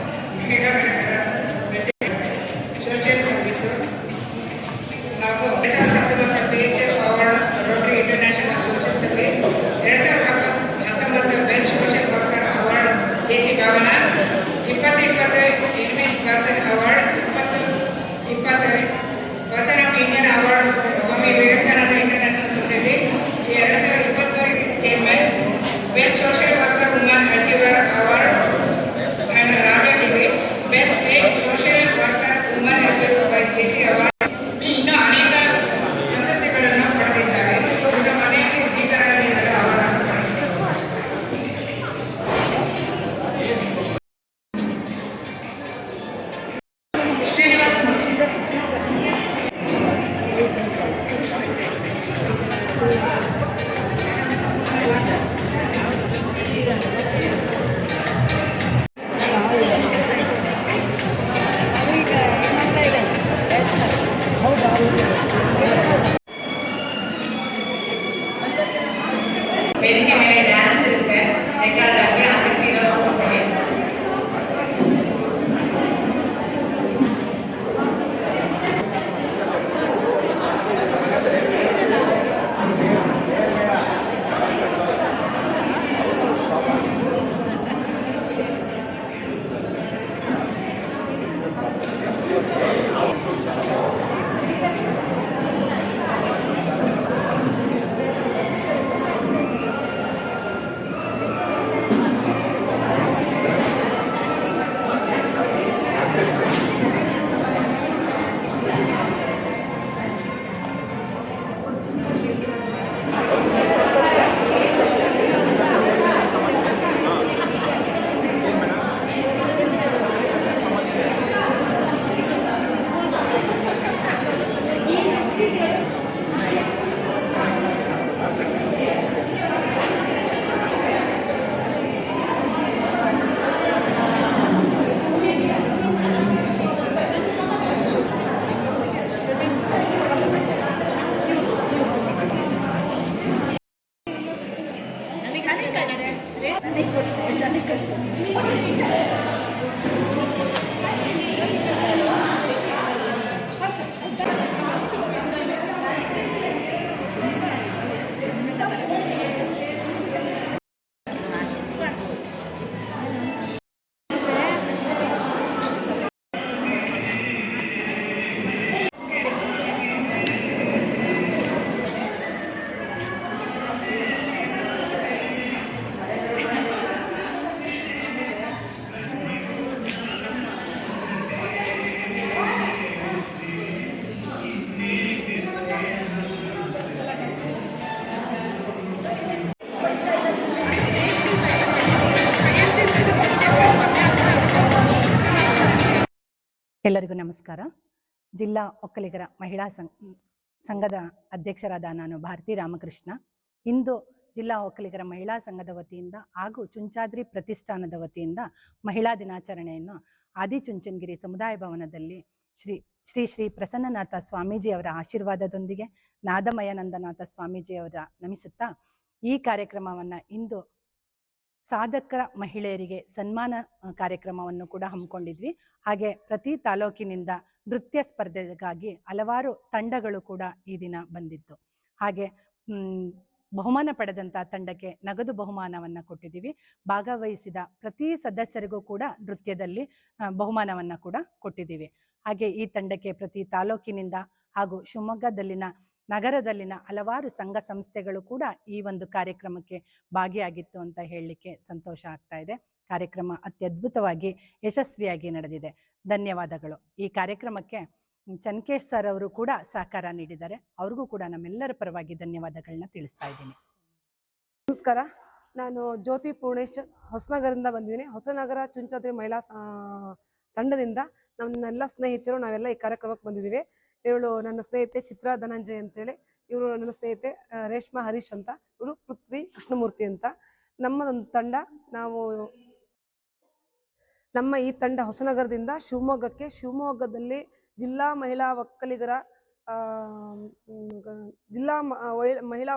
ಮಹಿಳಾ ಘಟಕದ ಸೋಷಿಯಲ್ ಸರ್ವಿಸು ಹಾಗೂ 2019 PHF award Rotary international social service, 2019 best social worker award JC Bhavana, 2020 invest person award, 2020 person of Indian award Swami Vivekananda international society, 2023 chairman best social worker woman achiever award and Raja degree best state social worker woman achiever by JC award. ಇನ್ನೂ ಅನೇಕ ಪ್ರಶಸ್ತಿಗಳನ್ನು ಪಡೆದಿದ್ದಾರೆ. ಈಗ ಮನೆಯಲ್ಲಿ ಸ್ವೀಕರಣದಿಂದ award ಪಡೆದಿದ್ದಾರೆ. ಶ್ರೀನಿವಾಸ್ ವೇದಿಕೆ ಮೇಲೆ dance ಇರುತ್ತೆ. ಬೇಕಾದ್ರೆ ಆಸಕ್ತಿ ಇರೋ ಮಕ್ಕಳಿಗೆ ಎಲ್ಲರಿಗೂ ನಮಸ್ಕಾರ. ಜಿಲ್ಲಾ ಒಕ್ಕಲಿಗರ ಮಹಿಳಾ ಸಂಘದ ಅಧ್ಯಕ್ಷರಾದ ನಾನು ಭಾರತಿ ರಾಮಕೃಷ್ಣ. ಇಂದು ಜಿಲ್ಲಾ ಒಕ್ಕಲಿಗರ ಮಹಿಳಾ ಸಂಘದ ವತಿಯಿಂದ ಹಾಗೂ ಚುಂಚಾದ್ರಿ ಪ್ರತಿಷ್ಠಾನದ ವತಿಯಿಂದ ಮಹಿಳಾ ದಿನಾಚರಣೆಯನ್ನು ಆದಿಚುಂಚನಗಿರಿ ಸಮುದಾಯ ಭವನದಲ್ಲಿ ಶ್ರೀ ಪ್ರಸನ್ನನಾಥ ಸ್ವಾಮೀಜಿಯವರ ಆಶೀರ್ವಾದದೊಂದಿಗೆ ನಾದಮಯಾನಂದನಾಥ ಸ್ವಾಮೀಜಿಯವರ ನಮಿಸುತ್ತಾ ಈ ಕಾರ್ಯಕ್ರಮವನ್ನು ಇಂದು ಸಾಧಕ ಮಹಿಳೆಯರಿಗೆ ಸನ್ಮಾನ ಕಾರ್ಯಕ್ರಮವನ್ನು ಕೂಡ ಹಮ್ಮಿಕೊಂಡಿದ್ವಿ. ಹಾಗೆ ಪ್ರತಿ ತಾಲೂಕಿನಿಂದ ನೃತ್ಯ ಸ್ಪರ್ಧೆಗಾಗಿ ಹಲವಾರು ತಂಡಗಳು ಕೂಡ ಈ ದಿನ ಬಂದಿತ್ತು. ಹಾಗೆ ಬಹುಮಾನ ಪಡೆದಂಥ ತಂಡಕ್ಕೆ ನಗದು ಬಹುಮಾನವನ್ನು ಕೊಟ್ಟಿದ್ದೀವಿ. ಭಾಗವಹಿಸಿದ ಪ್ರತಿ ಸದಸ್ಯರಿಗೂ ಕೂಡ ನೃತ್ಯದಲ್ಲಿ ಬಹುಮಾನವನ್ನು ಕೂಡ ಕೊಟ್ಟಿದ್ದೀವಿ. ಹಾಗೆ ಈ ತಂಡಕ್ಕೆ ಪ್ರತಿ ತಾಲೂಕಿನಿಂದ ಹಾಗೂ ಶಿವಮೊಗ್ಗದಲ್ಲಿನ ನಗರದಲ್ಲಿನ ಹಲವಾರು ಸಂಘ ಸಂಸ್ಥೆಗಳು ಕೂಡ ಈ ಒಂದು ಕಾರ್ಯಕ್ರಮಕ್ಕೆ ಭಾಗಿಯಾಗಿತ್ತು ಅಂತ ಹೇಳಲಿಕ್ಕೆ ಸಂತೋಷ ಆಗ್ತಾ ಇದೆ. ಕಾರ್ಯಕ್ರಮ ಅತ್ಯದ್ಭುತವಾಗಿ ಯಶಸ್ವಿಯಾಗಿ ನಡೆದಿದೆ. ಧನ್ಯವಾದಗಳು. ಈ ಕಾರ್ಯಕ್ರಮಕ್ಕೆ ಚನ್ಕೇಶ್ ಸರ್ ಅವರು ಕೂಡ ಸಹಕಾರ ನೀಡಿದ್ದಾರೆ. ಅವ್ರಿಗೂ ಕೂಡ ನಮ್ಮೆಲ್ಲರ ಪರವಾಗಿ ಧನ್ಯವಾದಗಳನ್ನ ತಿಳಿಸ್ತಾ ಇದ್ದೀನಿ. ನಮಸ್ಕಾರ. ನಾನು ಜ್ಯೋತಿ ಪೂರ್ಣೇಶ್ ಹೊಸನಗರದಿಂದ ಬಂದಿದ್ದೀನಿ. ಹೊಸನಗರ ಚುಂಚಾದ್ರಿ ಮಹಿಳಾ ತಂಡದಿಂದ ನನ್ನೆಲ್ಲ ಸ್ನೇಹಿತರು ನಾವೆಲ್ಲ ಈ ಕಾರ್ಯಕ್ರಮಕ್ಕೆ ಬಂದಿದ್ದೀವಿ. ಇವಳು ನನ್ನ ಸ್ನೇಹಿತೆ ಚಿತ್ರಾ ಧನಂಜಯ್ ಅಂತೇಳಿ, ಇವರು ನನ್ನ ಸ್ನೇಹಿತೆ ರೇಷ್ಮಾ ಹರೀಶ್ ಅಂತ, ಇವರು ಪೃಥ್ವಿ ಕೃಷ್ಣಮೂರ್ತಿ ಅಂತ. ನಮ್ಮದೊಂದು ತಂಡ, ನಮ್ಮ ಈ ತಂಡ ಹೊಸನಗರದಿಂದ ಶಿವಮೊಗ್ಗದಲ್ಲಿ ಜಿಲ್ಲಾ ಮಹಿಳಾ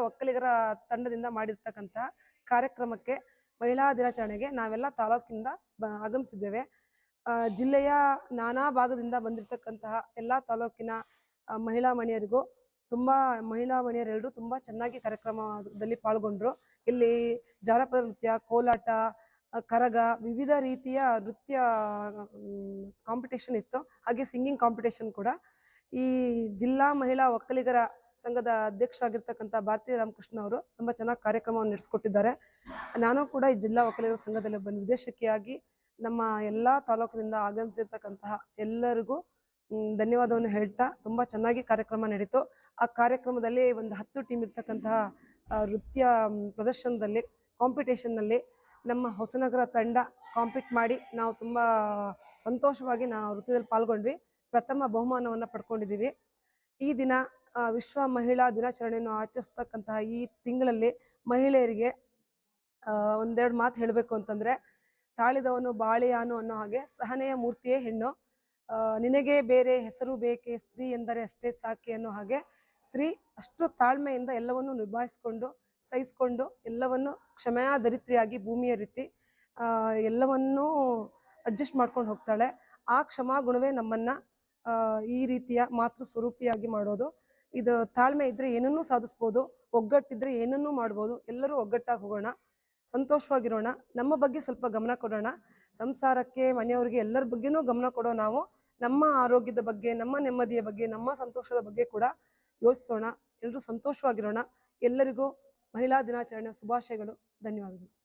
ಒಕ್ಕಲಿಗರ ತಂಡದಿಂದ ಮಾಡಿರ್ತಕ್ಕಂತಹ ಕಾರ್ಯಕ್ರಮಕ್ಕೆ ಮಹಿಳಾ ದಿನಾಚರಣೆಗೆ ನಾವೆಲ್ಲ ತಾಲೂಕಿನಿಂದ ಆಗಮಿಸಿದ್ದೇವೆ. ಜಿಲ್ಲೆಯ ನಾನಾ ಭಾಗದಿಂದ ಬಂದಿರತಕ್ಕಂತಹ ಎಲ್ಲ ತಾಲೂಕಿನ ಮಹಿಳಾ ಮಣಿಯರೆಲ್ಲರೂ ತುಂಬ ಚೆನ್ನಾಗಿ ಕಾರ್ಯಕ್ರಮದಲ್ಲಿ ಪಾಲ್ಗೊಂಡ್ರು. ಇಲ್ಲಿ ಜಾನಪದ ನೃತ್ಯ, ಕೋಲಾಟ, ಕರಗ, ವಿವಿಧ ರೀತಿಯ ನೃತ್ಯ ಕಾಂಪಿಟೇಷನ್ ಇತ್ತು. ಹಾಗೆ ಸಿಂಗಿಂಗ್ ಕಾಂಪಿಟೇಷನ್ ಕೂಡ. ಈ ಜಿಲ್ಲಾ ಮಹಿಳಾ ಒಕ್ಕಲಿಗರ ಸಂಘದ ಅಧ್ಯಕ್ಷರಾಗಿರ್ತಕ್ಕಂಥ ಭಾರತಿ ರಾಮಕೃಷ್ಣ ಅವರು ತುಂಬ ಚೆನ್ನಾಗಿ ಕಾರ್ಯಕ್ರಮವನ್ನು ನಡೆಸಿಕೊಟ್ಟಿದ್ದಾರೆ. ನಾನು ಕೂಡ ಈ ಜಿಲ್ಲಾ ಒಕ್ಕಲಿಗರ ಸಂಘದಲ್ಲಿ ನಿರ್ದೇಶಕಿಯಾಗಿ ನಮ್ಮ ಎಲ್ಲ ತಾಲೂಕಿನಿಂದ ಆಗಮಿಸಿರ್ತಕ್ಕಂತಹ ಎಲ್ಲರಿಗೂ ಧನ್ಯವಾದವನ್ನು ಹೇಳ್ತಾ ತುಂಬ ಚೆನ್ನಾಗಿ ಕಾರ್ಯಕ್ರಮ ನಡೀತು. ಆ ಕಾರ್ಯಕ್ರಮದಲ್ಲಿ ಒಂದು 10 ಟೀಮ್ ಇರ್ತಕ್ಕಂತಹ ನೃತ್ಯ ಪ್ರದರ್ಶನದಲ್ಲಿ ಕಾಂಪಿಟೇಷನ್ನಲ್ಲಿ ನಮ್ಮ ಹೊಸನಗರ ತಂಡ ಕಾಂಪೀಟ್ ಮಾಡಿ ನಾವು ತುಂಬ ಸಂತೋಷವಾಗಿ ನಾವು ನೃತ್ಯದಲ್ಲಿ ಪಾಲ್ಗೊಂಡ್ವಿ. ಪ್ರಥಮ ಬಹುಮಾನವನ್ನು ಪಡ್ಕೊಂಡಿದ್ದೀವಿ. ಈ ದಿನ ವಿಶ್ವ ಮಹಿಳಾ ದಿನಾಚರಣೆಯನ್ನು ಆಚರಿಸ್ತಕ್ಕಂತಹ ಈ ತಿಂಗಳಲ್ಲಿ ಮಹಿಳೆಯರಿಗೆ ಒಂದೆರಡು ಮಾತು ಹೇಳಬೇಕು ಅಂತಂದರೆ, ತಾಳಿದವನು ಬಾಳಿಯಾನು ಅನ್ನೋ ಹಾಗೆ ಸಹನೆಯ ಮೂರ್ತಿಯೇ ಹೆಣ್ಣು. ನಿನಗೆ ಬೇರೆ ಹೆಸರು ಬೇಕೆ, ಸ್ತ್ರೀ ಎಂದರೆ ಅಷ್ಟೇ ಸಾಕೆ ಅನ್ನೋ ಹಾಗೆ ಸ್ತ್ರೀ ಅಷ್ಟು ತಾಳ್ಮೆಯಿಂದ ಎಲ್ಲವನ್ನೂ ನಿಭಾಯಿಸ್ಕೊಂಡು ಸಹಿಸ್ಕೊಂಡು ಎಲ್ಲವನ್ನು ಕ್ಷಮೆಯ ದರಿತ್ರಿಯಾಗಿ ಭೂಮಿಯ ರೀತಿ ಎಲ್ಲವನ್ನೂ ಅಡ್ಜಸ್ಟ್ ಮಾಡ್ಕೊಂಡು ಹೋಗ್ತಾಳೆ. ಆ ಕ್ಷಮಾ ಗುಣವೇ ನಮ್ಮನ್ನು ಈ ರೀತಿಯ ಮಾತೃ ಸ್ವರೂಪಿಯಾಗಿ ಮಾಡೋದು. ಇದು ತಾಳ್ಮೆ ಇದ್ದರೆ ಏನನ್ನೂ ಸಾಧಿಸ್ಬೋದು, ಒಗ್ಗಟ್ಟಿದ್ರೆ ಏನನ್ನೂ ಮಾಡ್ಬೋದು. ಎಲ್ಲರೂ ಒಗ್ಗಟ್ಟಾಗಿ ಹೋಗೋಣ, ಸಂತೋಷವಾಗಿರೋಣ, ನಮ್ಮ ಬಗ್ಗೆ ಸ್ವಲ್ಪ ಗಮನ ಕೊಡೋಣ. ಸಂಸಾರಕ್ಕೆ, ಮನೆಯವರಿಗೆ ಎಲ್ಲರ ಬಗ್ಗೆನೂ ಗಮನ ಕೊಡೋ ನಾವು ನಮ್ಮ ಆರೋಗ್ಯದ ಬಗ್ಗೆ, ನಮ್ಮ ನೆಮ್ಮದಿಯ ಬಗ್ಗೆ, ನಮ್ಮ ಸಂತೋಷದ ಬಗ್ಗೆ ಕೂಡ ಯೋಚಿಸೋಣ. ಎಲ್ಲರೂ ಸಂತೋಷವಾಗಿರೋಣ. ಎಲ್ಲರಿಗೂ ಮಹಿಳಾ ದಿನಾಚರಣೆ ಶುಭಾಶಯಗಳು. ಧನ್ಯವಾದಗಳು.